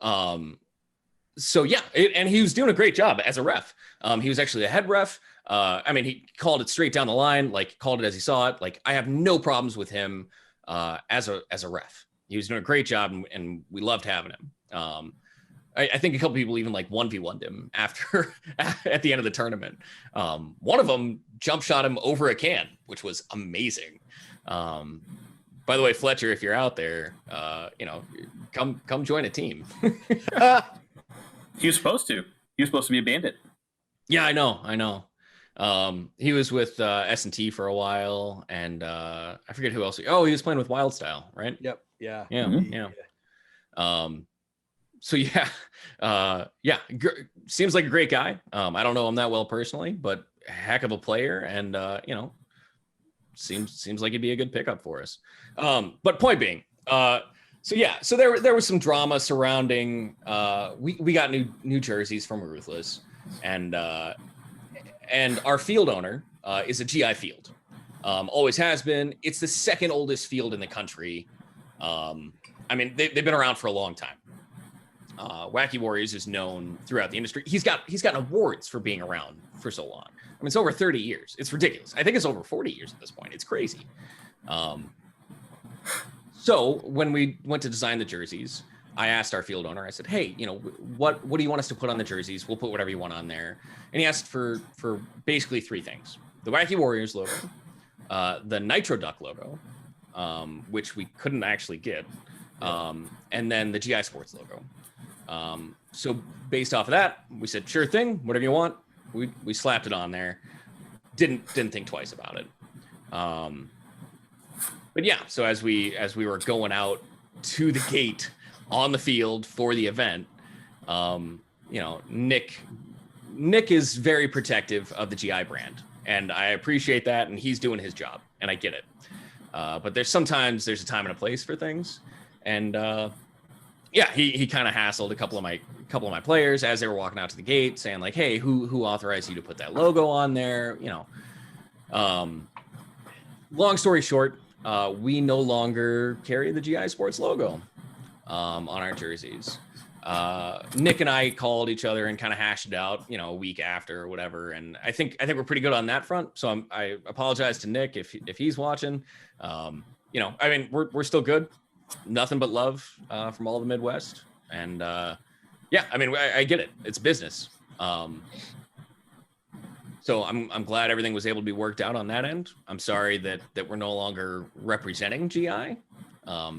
Papalima. So yeah, and he was doing a great job as a ref. He was actually a head ref. I mean, he called it straight down the line, like called it as he saw it. Like I have no problems with him as a ref. He was doing a great job, and we loved having him. I think a couple people even like 1v1'd him after at the end of the tournament. One of them jump shot him over a can, which was amazing. By the way, Fletcher, if you're out there, come join a team.
He was supposed to. He was supposed to be a bandit.
Yeah, I know. He was with S&T for a while, and I forget who else. He was playing with Wild Style, right?
Yep. Yeah.
Yeah.
Mhm.
Yeah. So seems like a great guy. I don't know him that well personally, but heck of a player, and seems like he'd be a good pickup for us. But point being, so there was some drama surrounding. We got new jerseys from Ruthless, and our field owner is a GI field. Always has been. It's the second oldest field in the country. I mean, they've been around for a long time. Wacky Warriors is known throughout the industry. He's gotten awards for being around for so long. I mean, it's over 30 years. It's ridiculous. I think it's over 40 years at this point. It's crazy. So when we went to design the jerseys, I asked our field owner, I said, hey, what do you want us to put on the jerseys? We'll put whatever you want on there. And he asked for basically three things: the Wacky Warriors logo, the Nitro Duck logo, which we couldn't actually get, and then the GI Sports logo. So based off of that, we said, sure thing, whatever you want. We slapped it on there. Didn't think twice about it. But yeah, so as we were going out to the gate on the field for the event, Nick is very protective of the GI brand, and I appreciate that, and he's doing his job, and I get it. But there's a time and a place for things, and he kind of hassled a couple of my players as they were walking out to the gate, saying like, hey, who authorized you to put that logo on there? Long story short, we no longer carry the GI Sports logo on our jerseys. Nick and I called each other and kind of hashed it out, a week after or whatever. And I think we're pretty good on that front. So I apologize to Nick if he's watching. I mean, we're still good. Nothing but love from all the Midwest. And I mean, I get it. It's business. So I'm glad everything was able to be worked out on that end. I'm sorry that we're no longer representing GI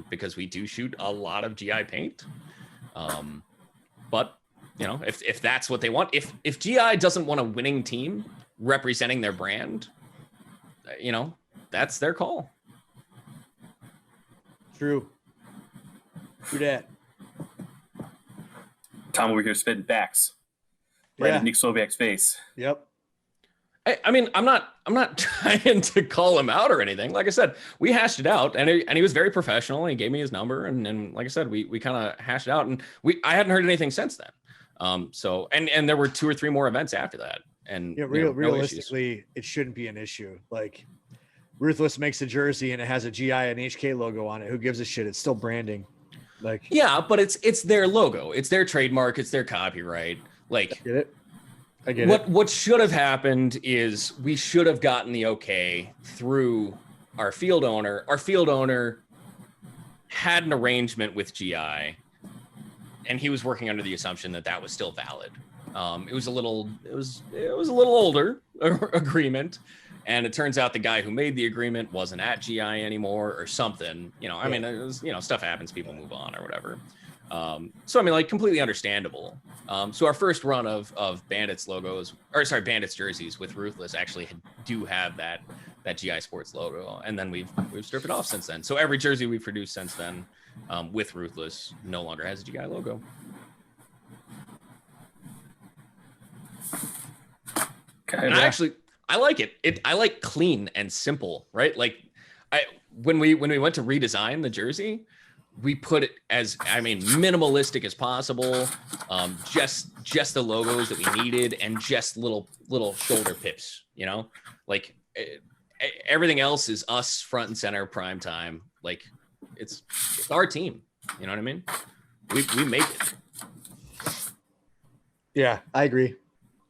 because we do shoot a lot of GI paint. But if that's what they want, if GI doesn't want a winning team representing their brand, that's their call.
True that.
Tom over here spitting facts right in Nick Sloviak's face.
Yep.
I mean, I'm not trying to call him out or anything. Like I said, we hashed it out, and he was very professional. He gave me his number, and like I said, we kind of hashed it out, and I hadn't heard anything since then. So there were 2 or 3 more events after that, and
realistically, it shouldn't be an issue. Like Ruthless makes a jersey and it has a GI and HK logo on it. Who gives a shit? It's still branding. Like
but it's their logo, it's their trademark, it's their copyright. Like
I get it.
What should have happened is we should have gotten the okay through our field owner. Our field owner had an arrangement with GI, and he was working under the assumption that was still valid. It was a little older agreement, And it turns out the guy who made the agreement wasn't at GI anymore or something. You know, I mean, it was, you know, stuff happens, people move on or whatever. So I mean, like, completely understandable. So our first run of Bandits logos, or sorry, Bandits jerseys with Ruthless actually do have that GI Sports logo, and then we've stripped it off since then. So every jersey we've produced since then with Ruthless no longer has a GI logo.
Okay,
And I like it. I like clean and simple, right? Like when we went to redesign the jersey, we put it as, I mean, minimalistic as possible. Just the logos that we needed and just little shoulder pips, you know, like everything else is us front and center prime time. Like it's our team. You know what I mean? We make it.
Yeah, I agree.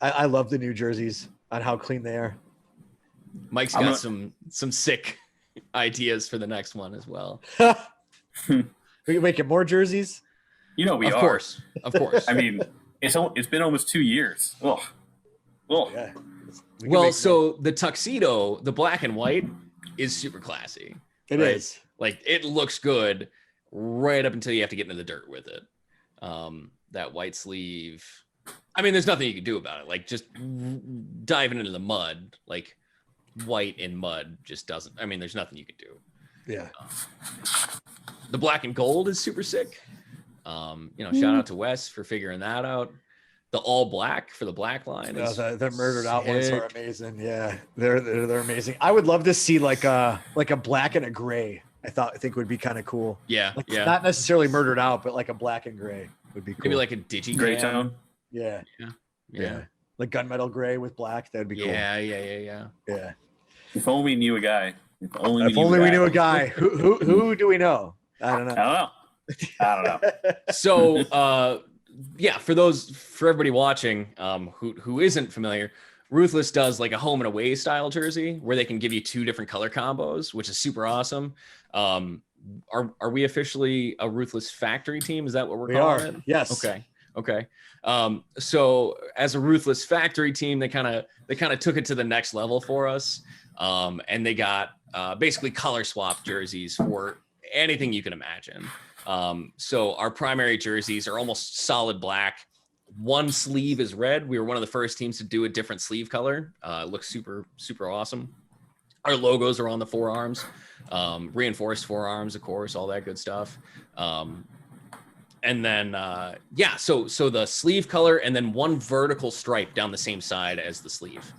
I love the new jerseys on how clean they are.
Mike's got some sick ideas for the next one as well.
We can make it more jerseys.
You know,
Of course.
I mean, it's been almost 2 years. Ugh.
Yeah.
Well, so the tuxedo, the black and white, is super classy.
It is.
Like, it looks good right up until you have to get into the dirt with it. That white sleeve. I mean, there's nothing you can do about it. Like, just diving into the mud, like white in mud just doesn't. I mean, there's nothing you can do.
Yeah.
The black and gold is super sick. You know, shout out to Wes for figuring that out. The all black for the black line.
The murdered out ones are amazing. Yeah, they're amazing. I would love to see like a black and a gray. I think would be kind of cool.
Yeah,
like,
yeah.
Not necessarily murdered out, but like a black and gray would be cool.
Maybe like a digi
Gray tone.
Yeah.
Yeah.
Like gunmetal gray with black. That would be cool.
Yeah.
If only we knew a guy. If only
we knew a guy. Who do we know? I don't know.
So yeah, for everybody watching who isn't familiar, Ruthless does like a home and away style jersey where they can give you 2 different color combos, which is super awesome. Are we officially a Ruthless factory team? Is that what we're calling it?
Yes.
Okay. So as a Ruthless factory team, they kind of took it to the next level for us. And they got basically color swap jerseys for anything you can imagine. So our primary jerseys are almost solid black. One sleeve is red. We were one of the first teams to do a different sleeve color. It looks super, super awesome. Our logos are on the forearms, reinforced forearms, of course, all that good stuff. And then, so the sleeve color and then one vertical stripe down the same side as the sleeve.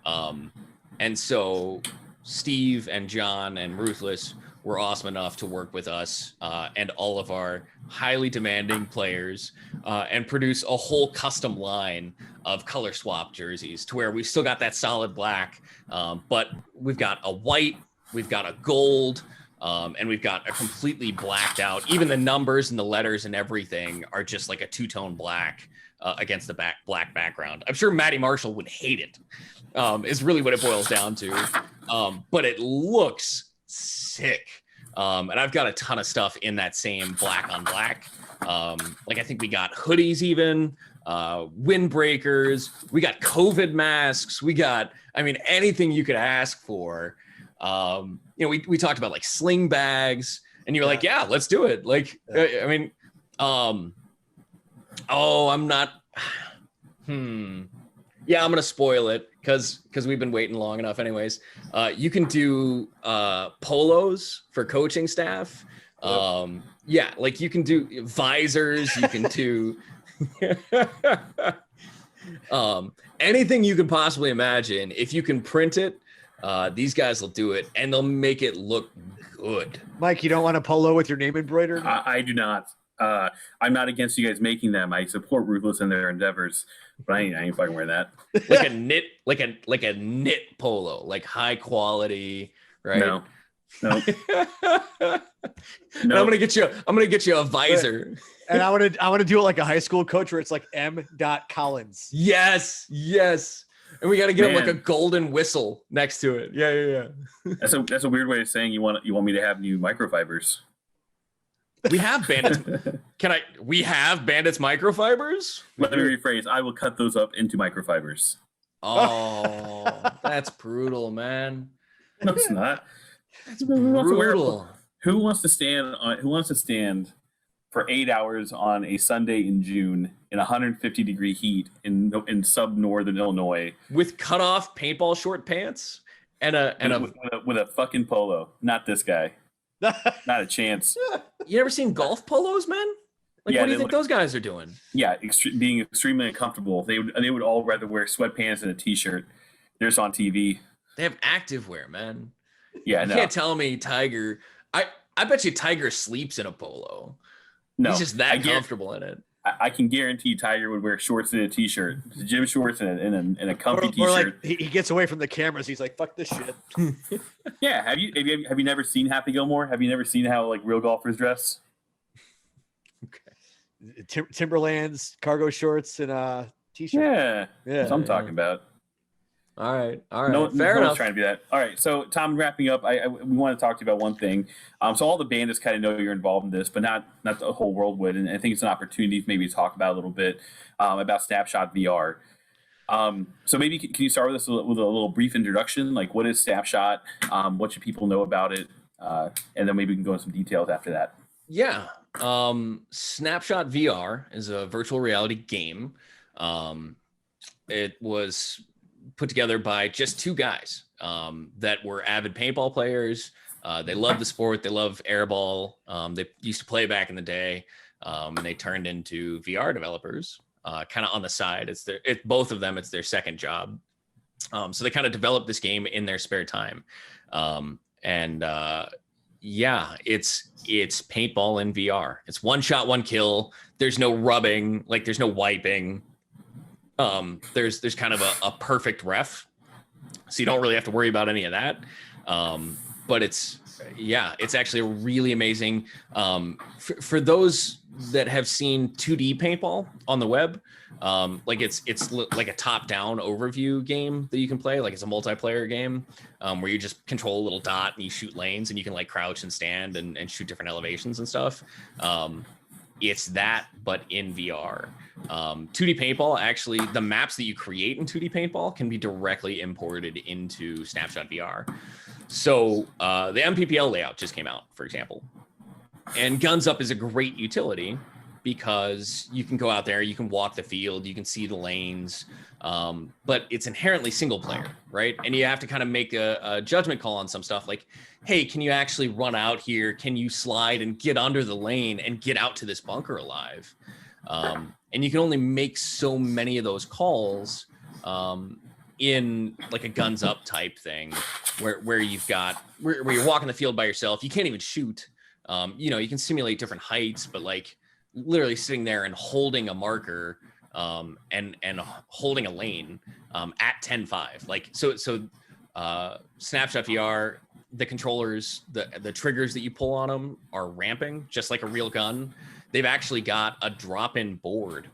And so Steve and John and Ruthless were awesome enough to work with us and all of our highly demanding players and produce a whole custom line of color swap jerseys to where we still got that solid black, but we've got a white, we've got a gold, and we've got a completely blacked out. Even the numbers and the letters and everything are just like a 2-tone black against the black background. I'm sure Matty Marshall would hate it, is really what it boils down to. But it looks sick. And I've got a ton of stuff in that same black on black. Like I think we got hoodies even, windbreakers, we got COVID masks, we got, I mean, anything you could ask for. You know, we talked about like sling bags and you're like, yeah, let's do it. Like, I mean, I'm not, yeah, I'm going to spoil it because we've been waiting long enough anyways. You can do polos for coaching staff. Yeah, like you can do visors, you can do anything you can possibly imagine. If you can print it, these guys will do it and they'll make it look good.
Mike, you don't want a polo with your name embroidered?
I do not. I'm not against you guys making them. I support Ruthless in their endeavors, but I ain't fucking wearing that.
Like a knit polo, like high quality, right?
No.
And I'm gonna get you a visor.
And I want to do it like a high school coach where it's like M. Collins.
Yes. And we got to get him like a golden whistle next to it. Yeah.
That's a weird way of saying you want me to have new microfibers.
We have Bandits. We have Bandits microfibers?
Let me rephrase. I will cut those up into microfibers.
Oh, that's brutal, man.
No, it's not.
That's brutal.
Who wants to stand for 8 hours on a Sunday in June in 150-degree heat in sub-northern Illinois
With cut off paintball short pants and
with a fucking polo? Not this guy. Not a chance.
You ever seen golf polos, man? Like,
Yeah,
what do you
they
think
look-
those guys are doing?
Yeah, being extremely uncomfortable. They would all rather wear sweatpants and a t-shirt. They're just on TV.
They have activewear, man.
Yeah,
You
no,
can't tell me Tiger. I bet you Tiger sleeps in a polo.
no.
He's just that comfortable in it.
I can guarantee Tiger would wear shorts and a t-shirt, gym shorts and a comfy
Or
t-shirt.
like he gets away from the cameras. He's like, "Fuck this shit."
Yeah, have you never seen Happy Gilmore? Have you never seen how like real golfers dress?
Timberlands, cargo shorts, and a t-shirt.
Yeah,
Yeah.
that's what I'm talking about.
All right.
No,
Fair
no one's
enough.
trying to be that. All right, so Tom, wrapping up, we want to talk to you about one thing. So all the bandits kind of know you're involved in this, but not the whole world would. And I think it's an opportunity for maybe to talk about a little bit about Snapshot VR. So maybe can you start with us with a little brief introduction? Like, what is Snapshot? What should people know about it? And then maybe we can go into some details after that.
Yeah. Snapshot VR is a virtual reality game. It was put together by just two guys that were avid paintball players. They love the sport. They love airball. They used to play back in the day, and they turned into VR developers, kind of on the side. Both of them, it's their second job. So they kind of developed this game in their spare time. Yeah, it's paintball in VR. It's one shot, one kill. There's no rubbing, like there's no wiping. There's kind of a perfect ref, so you don't really have to worry about any of that. But it's actually a really amazing. For those that have seen 2D paintball on the web, like it's like a top-down overview game that you can play. Like it's a multiplayer game where you just control a little dot and you shoot lanes and you can like crouch and stand and shoot different elevations and stuff. It's that, but in VR. 2D paintball, actually, the maps that you create in 2D paintball can be directly imported into Snapshot VR. So the MPPL layout just came out, for example. And Guns Up is a great utility because you can go out there, you can walk the field, you can see the lanes, but it's inherently single player, right? And you have to kind of make a judgment call on some stuff like, hey, can you actually run out here? Can you slide and get under the lane and get out to this bunker alive? And you can only make so many of those calls in like a Guns Up type thing where you're walking the field by yourself. You can't even shoot. You can simulate different heights, but like literally sitting there and holding a marker and holding a lane at 10.5. Like so Snapshot VR, the controllers, the triggers that you pull on them are ramping just like a real gun. They've actually got a drop-in board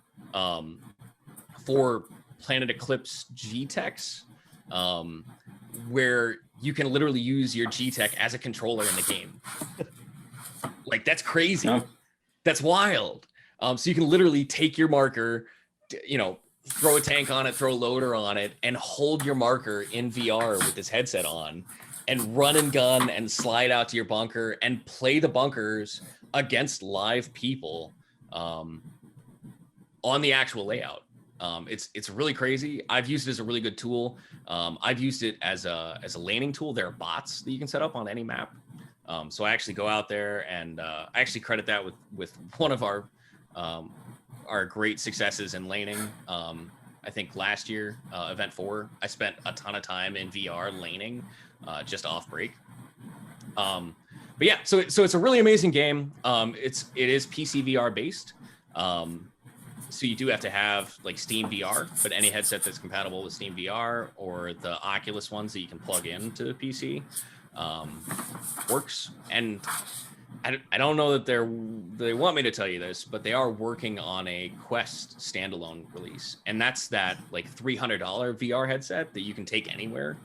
for Planet Eclipse G-Techs, where you can literally use your G-Tech as a controller in the game. Like, that's crazy.
Yeah.
That's wild. So you can literally take your marker, throw a tank on it, throw a loader on it, and hold your marker in VR with this headset on and run and gun and slide out to your bunker and play the bunkers against live people on the actual layout. It's really crazy. I've used it as a really good tool. I've used it as a laning tool. There are bots that you can set up on any map. So I actually go out there and I actually credit that with one of our great successes in laning. I think last year, Event 4, I spent a ton of time in VR laning just off break. But yeah, so it's a really amazing game. It is PC VR based. So you do have to have like Steam VR, but any headset that's compatible with Steam VR or the Oculus ones that you can plug into PC works. And I don't know that they want me to tell you this, but they are working on a Quest standalone release, and that's that like $300 VR headset that you can take anywhere.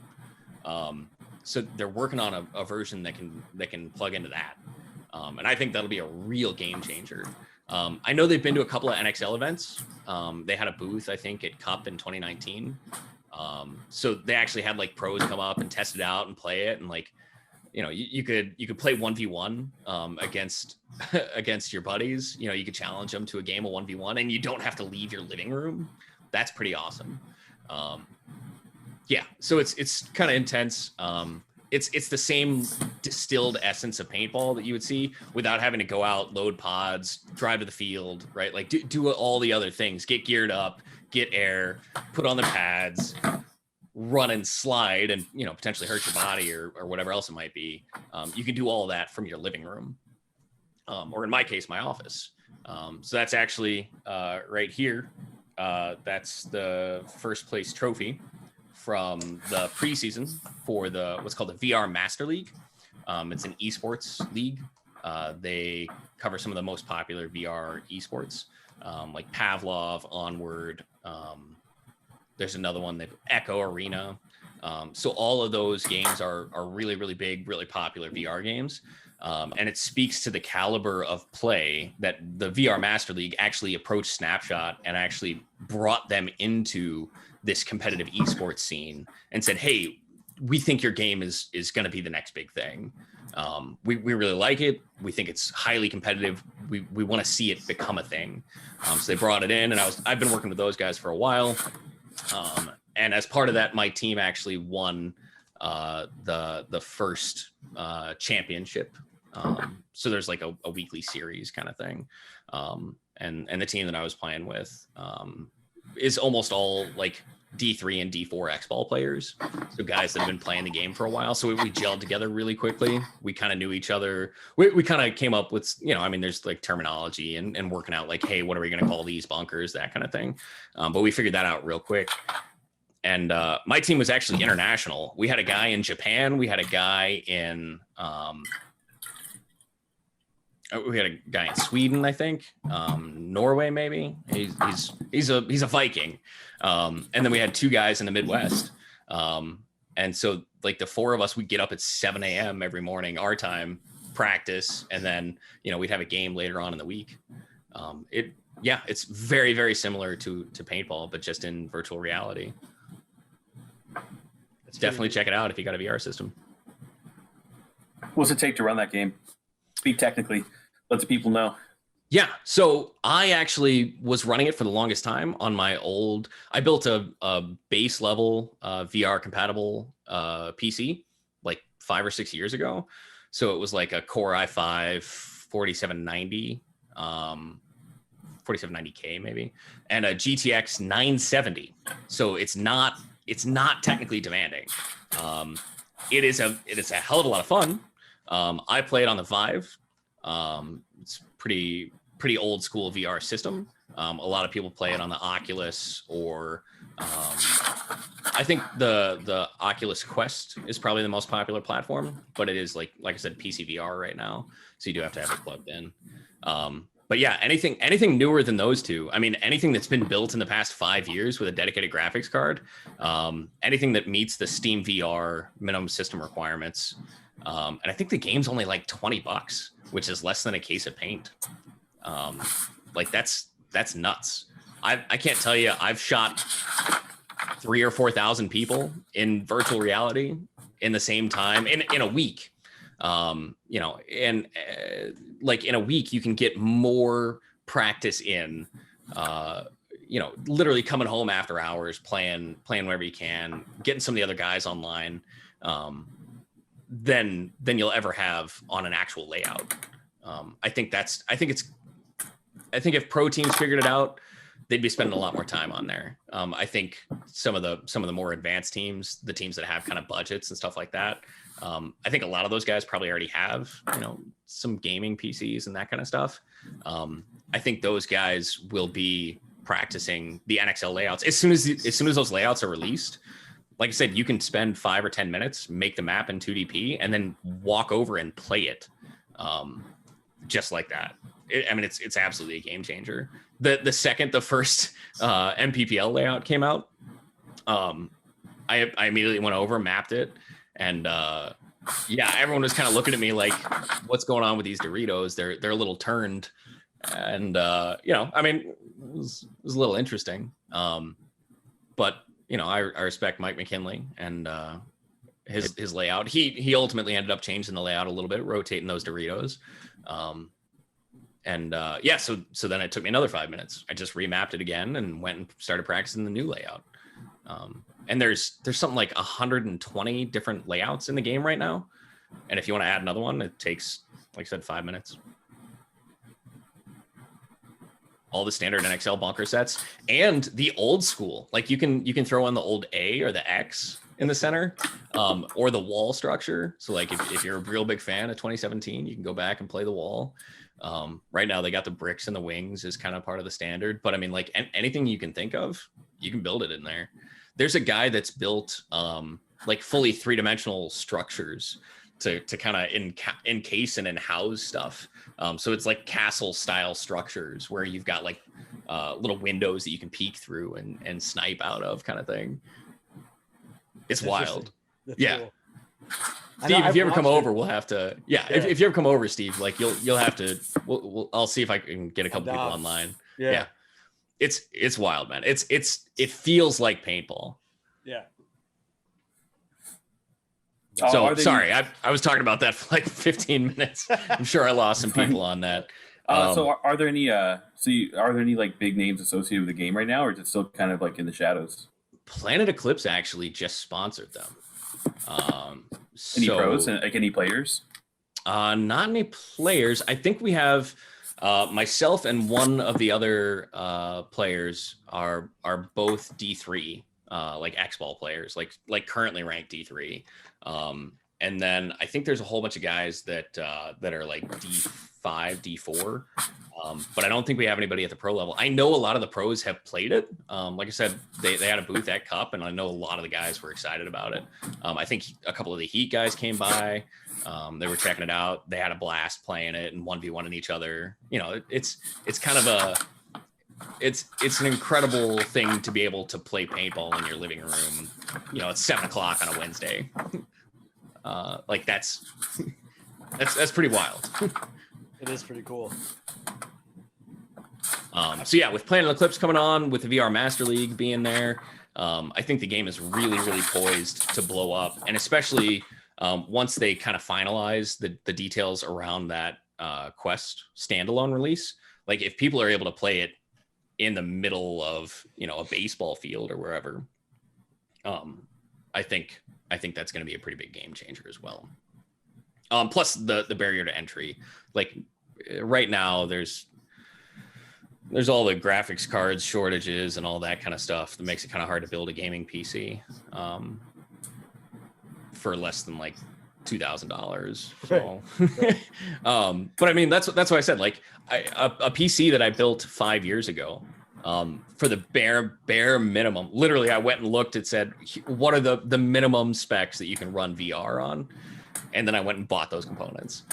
So they're working on a version that can plug into that, and I think that'll be a real game changer. I know they've been to a couple of NXL events. They had a booth, I think, at Cup in 2019. So they actually had like pros come up and test it out and play it, and like, you know, you could play 1v1 against against your buddies. You know, you could challenge them to a game of 1v1, and you don't have to leave your living room. That's pretty awesome. Yeah, so it's kind of intense. It's the same distilled essence of paintball that you would see without having to go out, load pods, drive to the field, right? Like do all the other things, get geared up, get air, put on the pads, run and slide, and, you know, potentially hurt your body or whatever else it might be. You can do all of that from your living room, or in my case, my office. So that's actually right here. That's the first place trophy from the preseason for the what's called the VR Master League. It's an esports league. They cover some of the most popular VR esports, like Pavlov, Onward. There's another one, that Echo Arena. So all of those games are really, really big, really popular VR games. And it speaks to the caliber of play that the VR Master League actually approached Snapshot and actually brought them into this competitive esports scene and said, hey, we think your game is going to be the next big thing. We really like it. We think it's highly competitive. We want to see it become a thing. So they brought it in, and I've been working with those guys for a while. And as part of that, my team actually won the first championship. So there's like a weekly series kind of thing. And the team that I was playing with is almost all like D3 and D4 X-Ball players. So guys that have been playing the game for a while. So we gelled together really quickly. We kind of knew each other. We kind of came up with, you know, I mean, there's like terminology and working out like, hey, what are we going to call these bunkers, that kind of thing. But we figured that out real quick. And my team was actually international. We had a guy in Japan. We had a guy in Sweden, I think, Norway, maybe. He's a Viking. And then we had two guys in the Midwest. And so like the four of us, we'd get up at 7 a.m. every morning, our time, practice. And then, you know, we'd have a game later on in the week. It's very, very similar to paintball, but just in virtual reality. Definitely check it out if you got a VR system.
What's it take to run that game? Speak technically. Let the people know.
Yeah, so I actually was running it for the longest time on my old. I built a base level VR compatible PC like 5 or 6 years ago. So it was like a Core i5 4790, 4790K maybe, and a GTX 970. So it's not technically demanding. It is a hell of a lot of fun. I play it on the Vive. It's pretty old school VR system. A lot of people play it on the Oculus, or I think the Oculus Quest is probably the most popular platform, but it is like I said, PC VR right now. So you do have to have it plugged in. But yeah, anything newer than those two. I mean, anything that's been built in the past 5 years with a dedicated graphics card, anything that meets the Steam VR minimum system requirements. And I think the game's only like $20, which is less than a case of paint. Like that's nuts. I can't tell you, I've shot 3,000 or 4,000 people in virtual reality in the same time in a week. You know, and like in a week you can get more practice in, you know, literally coming home after hours, playing wherever you can, getting some of the other guys online, than you'll ever have on an actual layout. I think if pro teams figured it out, they'd be spending a lot more time on there. I think some of the more advanced teams, the teams that have kind of budgets and stuff like that, I think a lot of those guys probably already have, you know, some gaming PCs and that kind of stuff. I think those guys will be practicing the NXL layouts as soon as those layouts are released. Like I said, you can spend 5 or 10 minutes, make the map in 2DP, and then walk over and play it, just like that. It's absolutely a game changer. The second the first MPPL layout came out, I immediately went over, mapped it, and everyone was kind of looking at me like, "What's going on with these Doritos? They're a little turned," and it was a little interesting. But I respect Mike McKinley and his layout. He ultimately ended up changing the layout a little bit, rotating those Doritos. So then it took me another 5 minutes. I just remapped it again and went and started practicing the new layout. And there's something like 120 different layouts in the game right now. And if you want to add another one, it takes, like I said, 5 minutes. All the standard NXL bunker sets and the old school. Like you can throw in the old A or the X in the center, or the wall structure. So like if you're a real big fan of 2017, you can go back and play the wall. Right now they got the bricks and the wings as kind of part of the standard. But I mean, like anything you can think of, you can build it in there. There's a guy that's built like fully 3-dimensional structures to kind of encase and house stuff. So it's like castle style structures where you've got like little windows that you can peek through and snipe out of, kind of thing. It's wild.
That's
yeah.
cool.
Steve, if you ever come over, we'll have to. Yeah, yeah. If you ever come over, Steve, like you'll have to. I'll see if I can get a couple people online. Yeah. It's wild, man. It feels like paintball.
Yeah.
So sorry, I was talking about that for like 15 minutes. I'm sure I lost some people on that.
So are there any are there any like big names associated with the game right now, or is it still kind of like in the shadows?
Planet Eclipse actually just sponsored them.
Any pros and like any players?
Not any players. I think we have myself and one of the other players are both D3, like X-Ball players, like currently ranked D3. And then I think there's a whole bunch of guys that are like D5, D4. But I don't think we have anybody at the pro level. I know a lot of the pros have played it. Like I said, they had a booth at Cup, and I know a lot of the guys were excited about it. I think a couple of the Heat guys came by. They were checking it out. They had a blast playing it and 1v1ing each other. It's kind of it's an incredible thing to be able to play paintball in your living room. It's 7:00 on a Wednesday. Like that's pretty wild.
It is pretty cool.
So yeah, with Planet Eclipse coming on, with the VR Master League being there, I think the game is really, really poised to blow up. And especially once they kind of finalize the details around that Quest standalone release, like if people are able to play it in the middle of, a baseball field or wherever, I think that's going to be a pretty big game changer as well. Plus the barrier to entry, like right now there's all the graphics cards shortages and all that kind of stuff that makes it kind of hard to build a gaming PC for less than like $2,000. So, but I mean, that's what I said. Like a PC that I built 5 years ago, for the bare minimum, literally I went and looked, it said, what are the minimum specs that you can run VR on? And then I went and bought those components.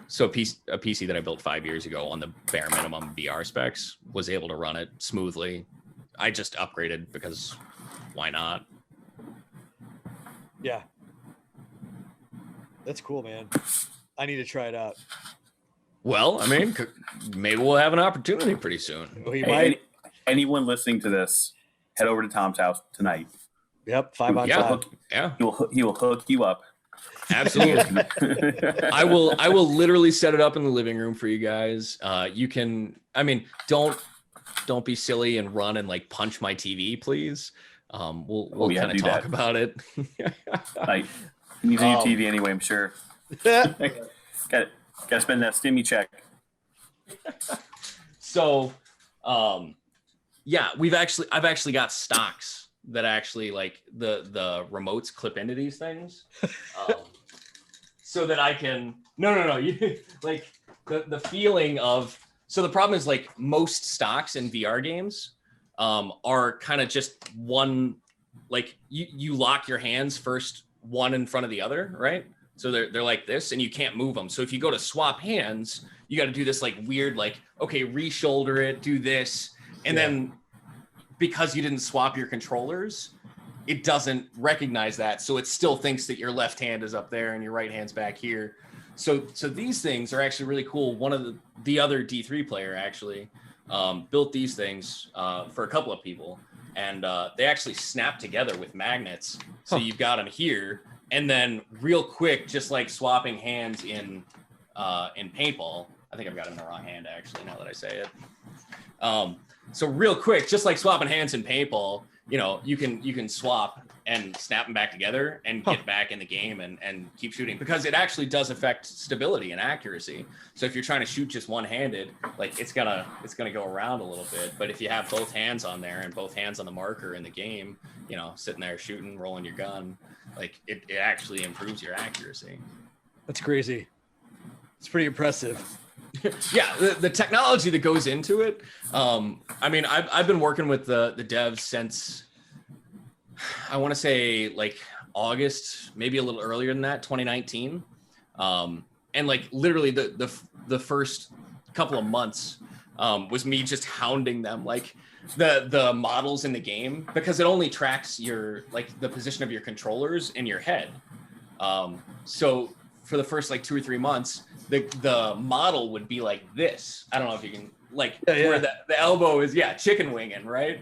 So a PC that I built 5 years ago on the bare minimum VR specs was able to run it smoothly. I just upgraded because why not?
Yeah. That's cool, man. I need to try it out.
Well, I mean, maybe we'll have an opportunity pretty soon.
Anyone listening to this, head over to Tom's house tonight.
Yep, 5 on 5.
He will hook you up.
Absolutely. I will literally set it up in the living room for you guys. You can, I mean, don't be silly and run and like punch my TV, please. We'll kind of talk about it.
Like, you need a new TV anyway, I'm sure. Got to spend that stimmy check.
So, yeah, I've actually got stocks that actually like the remotes clip into these things, so that I can you like the feeling of. So the problem is like most stocks in VR games are kind of just one, like you lock your hands first, one in front of the other, right? So they're like this, and you can't move them. So if you go to swap hands, you got to do this like weird, like, okay, re-shoulder it, do this, and then because you didn't swap your controllers, it doesn't recognize that. So it still thinks that your left hand is up there and your right hand's back here. So these things are actually really cool. One of the other D3 player actually built these things for a couple of people. and they actually snap together with magnets. So you've got them here, and then real quick, just like swapping hands in paintball. I think I've got it in the wrong hand actually. Now that I say it. So real quick, just like swapping hands in paintball, you know, you can swap and snap them back together and get back in the game and keep shooting, because it actually does affect stability and accuracy. So if you're trying to shoot just one-handed, like it's gonna go around a little bit. But if you have both hands on there and both hands on the marker in the game, you know, sitting there shooting, rolling your gun, like it actually improves your accuracy.
That's crazy. It's pretty impressive.
Yeah, the technology that goes into it. I mean, I've been working with the devs since, I want to say like August, maybe a little earlier than that, 2019. And like literally the first couple of months was me just hounding them, like the models in the game, because it only tracks your, like the position of your controllers in your head. So for the first like 2 or 3 months, the model would be like this. I don't know if you can, like, where the elbow is, chicken winging, right?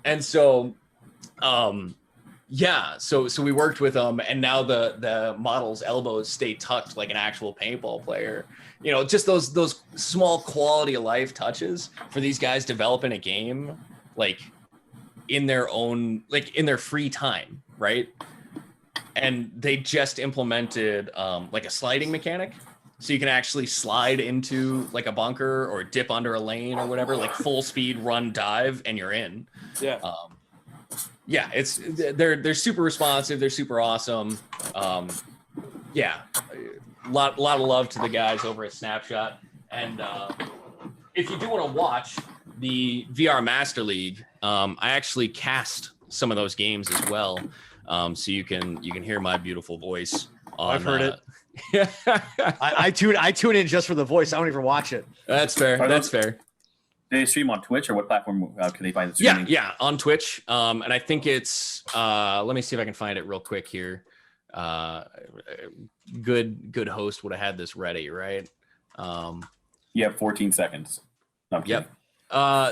And so so we worked with them, and now the model's elbows stay tucked like an actual paintball player. You know, just those small quality of life touches for these guys developing a game, like in their own, like in their free time, right? And they just implemented like a sliding mechanic, so you can actually slide into like a bunker or dip under a lane or whatever, like full speed run dive, and you're in. It's they're super responsive, they're super awesome. A lot of love to the guys over at Snapshot. And if you do want to watch the VR Master League, I actually cast some of those games as well. So you can hear my beautiful voice on,
I've heard it. I tune in just for the voice. I don't even watch it.
That's fair. That's fair.
Do they stream on Twitch, or what platform can they find the streaming?
Yeah, on Twitch. And I think it's let me see if I can find it real quick here. Good host would have had this ready, right?
You have 14 seconds. No, I'm kidding.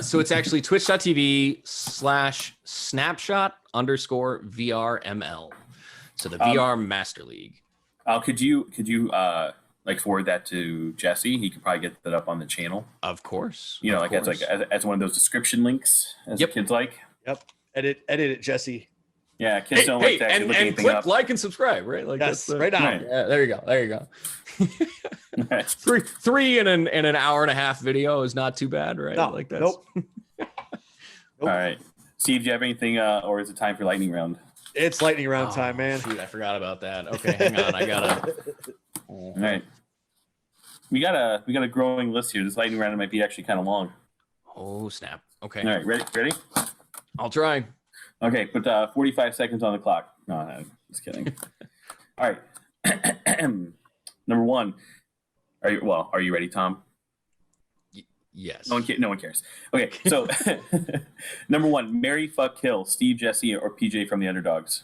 So it's actually twitch.tv/snapshot_VRML. So the VR Master League.
Could you like forward that to Jesse? He could probably get that up on the channel.
Of course.
You know, like as one of those description links, as the kids like.
Yep. Edit it, Jesse.
Yeah, kids don't like that.
And click up. Like and subscribe, right? Like
that's right on.
Right.
Yeah, there you go. three in an hour and a half video is not too bad, right?
No,
like that.
Nope.
All right, Steve, do you have anything, or is it time for lightning round?
It's lightning round time, man.
Shoot, I forgot about that. Okay, hang on, I gotta.
All right, we got a growing list here. This lightning round might be actually kind of long.
Oh snap! Okay.
All right, ready?
I'll try.
Okay, put 45 seconds on the clock. No, just kidding. All right. Number one. Are you ready, Tom?
Yes.
No one cares. Okay, so number one, marry, fuck, kill, Steve, Jesse, or PJ from the Underdogs.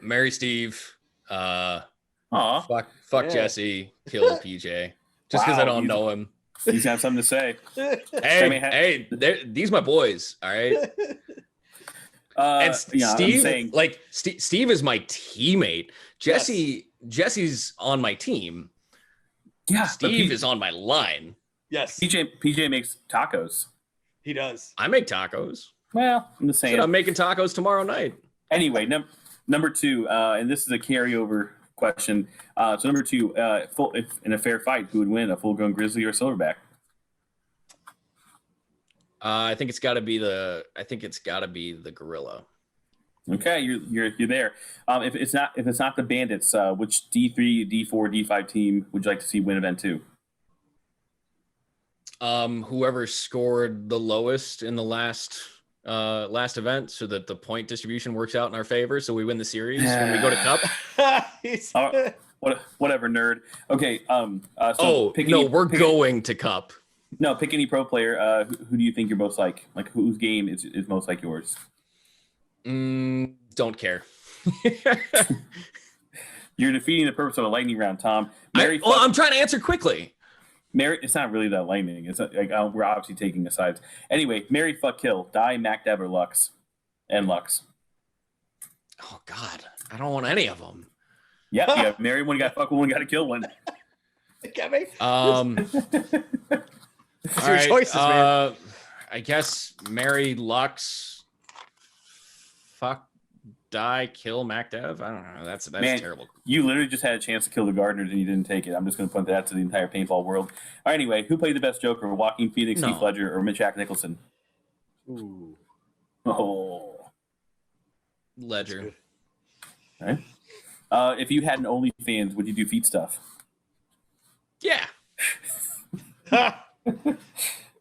Marry Steve.
Fuck
Jesse. Kill PJ. Just because I don't know him.
He's got something to say.
Hey, these my boys. All right. And Steve, Steve is my teammate. Jesse's on my team.
Yeah,
Steve is on my line.
Yes.
PJ makes tacos.
He does.
I make tacos.
Well, I'm just saying.
I'm making tacos tomorrow night.
Anyway, number two, and this is a carryover question. So number two, if in a fair fight, who would win, a full-grown grizzly or silverback?
I think it's got to be the gorilla.
Okay, you're there. If it's not the Bandits, which D3, D4, D5 team would you like to see win event two?
Whoever scored the lowest in the last event, so that the point distribution works out in our favor, so we win the series when we go to cup.
Whatever, nerd. Okay.
We're going to cup.
No, pick any pro player. Who do you think you're most like? Like whose game is most like yours?
Don't care.
You're defeating the purpose of a lightning round, Tom.
I'm trying to answer quickly.
Married, it's not really that lightning. It's not, like we're obviously taking a sides. Anyway, married, fuck, kill, die, Mac, Dev, or Lux, and Lux.
Oh God, I don't want any of them.
Yep, you got married one, you got fuck one, you got to kill one.
Get me?
All
It's your
right,
choices, man.
I guess marry Lux, fuck, die, kill Mac Dev. I don't know. That's
Man,
terrible.
You literally just had a chance to kill the Gardeners and you didn't take it. I'm just going to point that out to the entire paintball world. All right, anyway, who played the best Joker? Joaquin Phoenix,
No.
Heath Ledger, or Jack Nicholson?
Ooh.
Oh.
Ledger.
All right. If you had an OnlyFans, would you do feet stuff?
Yeah.
All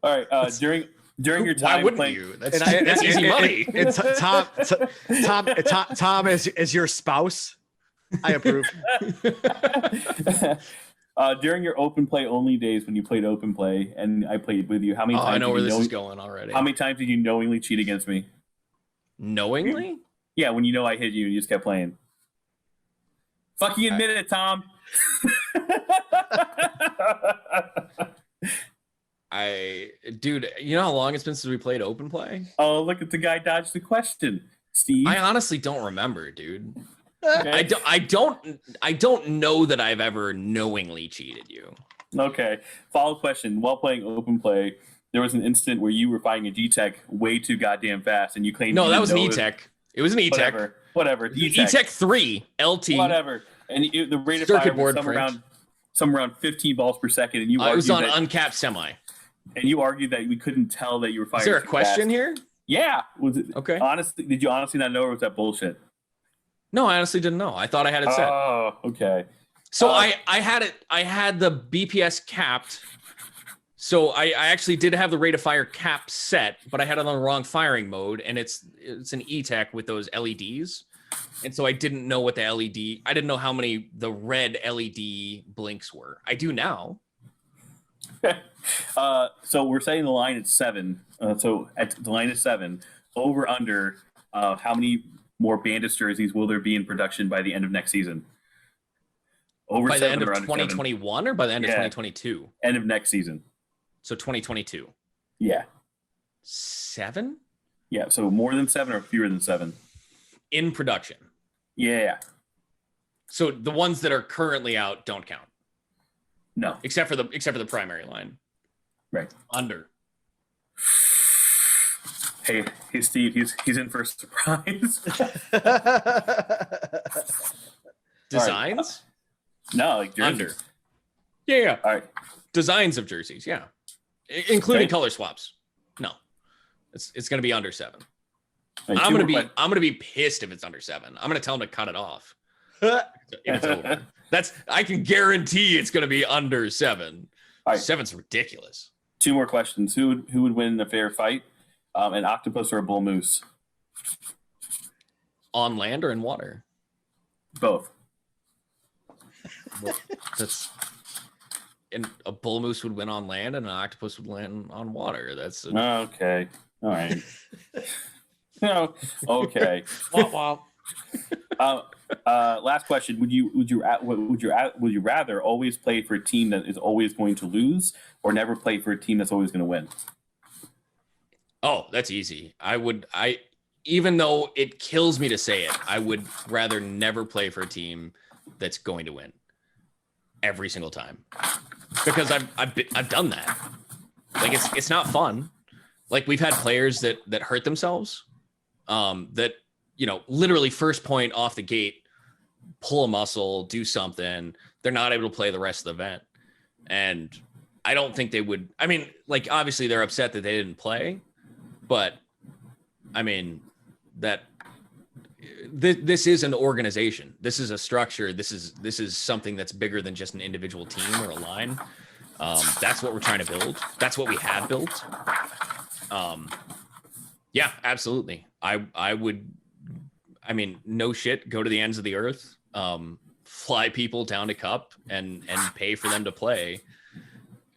right. During your time
Why wouldn't
playing,
you? That's easy money.
It's Tom as your spouse. I approve.
During your open play only days when you played open play and I played with you, how many times?
I know
did
where
you
this is going already.
How many times did you knowingly cheat against me?
Knowingly?
Yeah, when you know I hit you, you just kept playing. Fucking admit it, Tom.
Dude, you know how long it's been since we played open play?
Oh, look at the guy dodged the question, Steve.
I honestly don't remember, dude.
Okay.
I don't know that I've ever knowingly cheated you.
Okay. Follow-up question. While playing open play, there was an instant where you were fighting a G-Tech way too goddamn fast, and you claimed
No,
you
that
didn't
was an
know
E-Tech. It was an E-Tech.
Whatever.
E-Tech 3 LT.
Whatever. And the rate of
Circuit
fire was
board
somewhere around 15 balls per second, and you
It was on
argued that,
uncapped semi.
and you argued that we couldn't tell that you were firing.
Is there a
too
question
fast.
here?
Yeah. Was it
Okay.
honestly? Did you honestly not know, or was that bullshit?
No, I honestly didn't know. I thought I had it set.
Oh, okay.
So I had it. I had the BPS capped. So I actually did have the rate of fire cap set, but I had it on the wrong firing mode, and it's an E-Tech with those LEDs, and so I didn't know what the LED. I didn't know how many the red LED blinks were. I do now.
So we're setting the line at 7. So the line is 7. Over under. How many more Bandits jerseys will there be in production by the end of next season? Over
By the
7
end of
or under 7?
2021 or by the end of
Yeah.
2022?
End of next season.
So 2022.
Yeah.
7
Yeah. So more than 7 or fewer than 7?
in production.
Yeah.
So the ones that are currently out don't count,
No.
except for the primary line.
Right.
Under.
Hey, Steve. He's in for a surprise.
Designs?
No, like jerseys.
Under. Yeah.
All right.
Designs of jerseys, yeah. Including
Okay.
color swaps. No. It's going to be under 7.
All right,
I'm
two
going
more
to be pissed if it's under 7. I'm going to tell him to cut it off. If it's over. I can guarantee it's going to be under 7.
All right.
7's ridiculous.
2 more questions. Who would win in a fair fight? An octopus or a bull moose?
On land or in water?
Both.
That's and a bull moose would win on land and an octopus would win on water. That's
Okay. All right. No. Okay.
Womp womp.
Last question: Would you rather always play for a team that is always going to lose, or never play for a team that's always going to win?
Oh, that's easy. Even though it kills me to say it, I would rather never play for a team that's going to win every single time, because I've done that. Like it's not fun. Like we've had players that hurt themselves, that literally first point off the gate, pull a muscle, do something. They're not able to play the rest of the event, and I don't think they would. I mean, like obviously they're upset that they didn't play, but I mean that. This is an organization. This is a structure. This is something that's bigger than just an individual team or a line. That's what we're trying to build. That's what we have built. Yeah, absolutely. I would. I mean, no shit. Go to the ends of the earth. Fly people down to Cup and pay for them to play.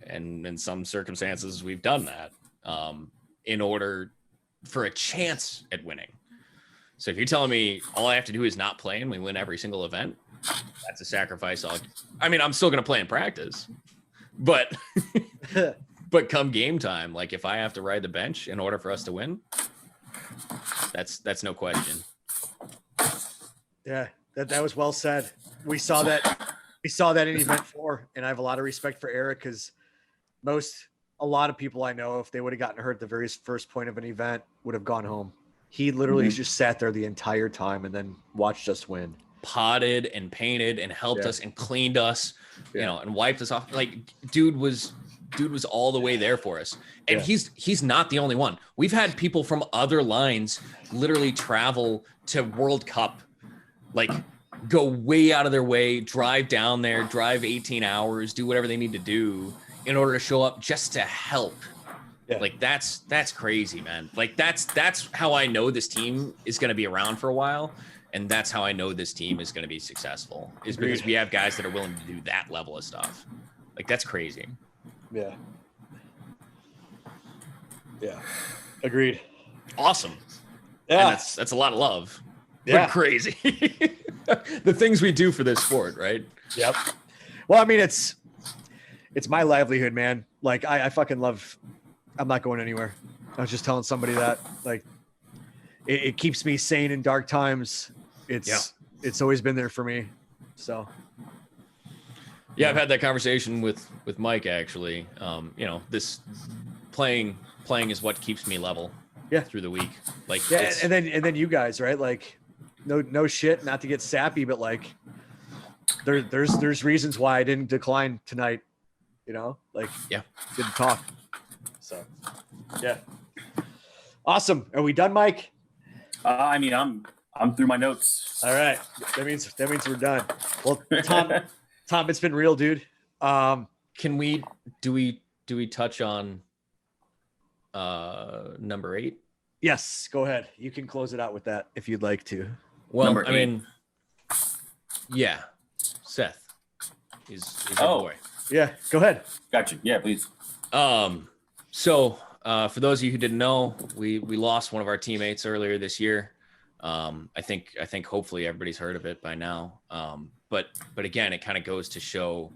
And in some circumstances, we've done that in order for a chance at winning. So if you're telling me all I have to do is not play and we win every single event, that's a sacrifice. I'm still going to play in practice, But but come game time, like if I have to ride the bench in order for us to win, that's no question.
Yeah, that was well said. We saw that in event 4, and I have a lot of respect for Eric because a lot of people I know, if they would have gotten hurt at the very first point of an event, would have gone home. He literally just sat there the entire time and then watched us win.
Potted and painted and helped us and cleaned us, you know, and wiped us off. Like dude was all the way there for us. And he's not the only one. We've had people from other lines literally travel to World Cup, like go way out of their way, drive down there, drive 18 hours, do whatever they need to do in order to show up just to help. Yeah. Like that's crazy, man. Like that's how I know this team is going to be around for a while. And that's how I know this team is going to be successful, is because we have guys that are willing to do that level of stuff. Like that's crazy.
Yeah. Yeah. Agreed.
Awesome.
Yeah.
And that's a lot of love.
Yeah.
But crazy. The things we do for this sport, right?
Yep. Well, I mean, it's my livelihood, man. Like I fucking love, I'm not going anywhere. I was just telling somebody that, like, it keeps me sane in dark times. It's always been there for me. So.
Yeah, I've had that conversation with Mike actually. You know, this playing is what keeps me level. Yeah. Through the week. Like
and then you guys, right? Like no shit, not to get sappy, but like there's reasons why I didn't decline tonight, you know? Like didn't talk. So yeah. Awesome. Are we done, Mike?
I mean, I'm through my notes.
All right. That means we're done. Well, Tom, it's been real, dude.
Do we touch on number 8?
Yes, go ahead. You can close it out with that if you'd like to.
Well, I mean, yeah, Seth is your boy.
Yeah, go ahead.
Gotcha. Yeah, please.
So for those of you who didn't know, we lost one of our teammates earlier this year. I think hopefully everybody's heard of it by now. But again, it kind of goes to show,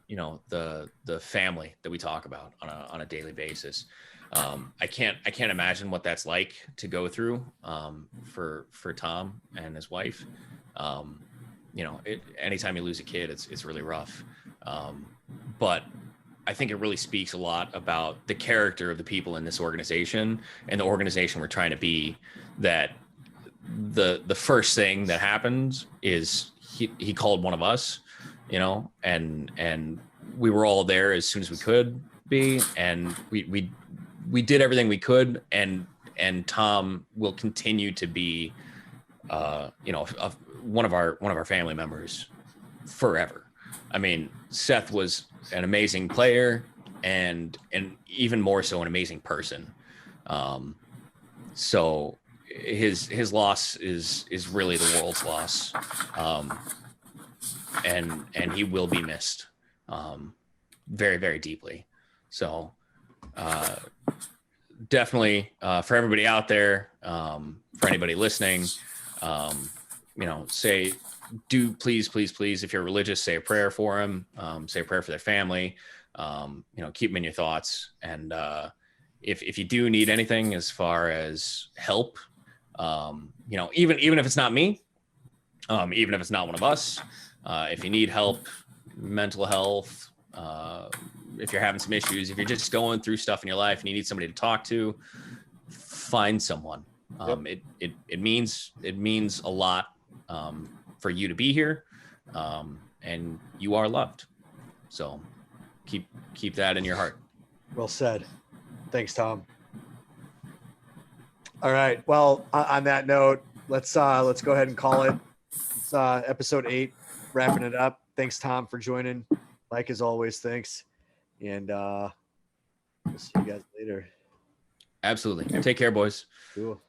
you know, the family that we talk about on a daily basis. I can't imagine what that's like to go through for Tom and his wife. You know, anytime you lose a kid, it's really rough. But I think it really speaks a lot about the character of the people in this organization and the organization we're trying to be. That the first thing that happened is he called one of us, you know, and we were all there as soon as we could be, and we did everything we could, and Tom will continue to be, you know, one of our family members forever. I mean, Seth was an amazing player and even more so an amazing person. So his loss is really the world's loss. And he will be missed very, very deeply. So definitely for everybody out there, for anybody listening, you know, please, if you're religious, say a prayer for him, say a prayer for their family, you know, keep them in your thoughts. And if you do need anything as far as help, you know, even if it's not me, even if it's not one of us, if you need help, mental health, if you're having some issues, if you're just going through stuff in your life and you need somebody to talk to, find someone. It means a lot for you to be here, and you are loved. So keep that in your heart.
Well said. Thanks, Tom. All right. Well, on that note, let's go ahead and call it. It's episode 8, wrapping it up. Thanks, Tom, for joining. Mike, as always, thanks. And we'll see you guys later.
Absolutely. Take care, boys.
Cool.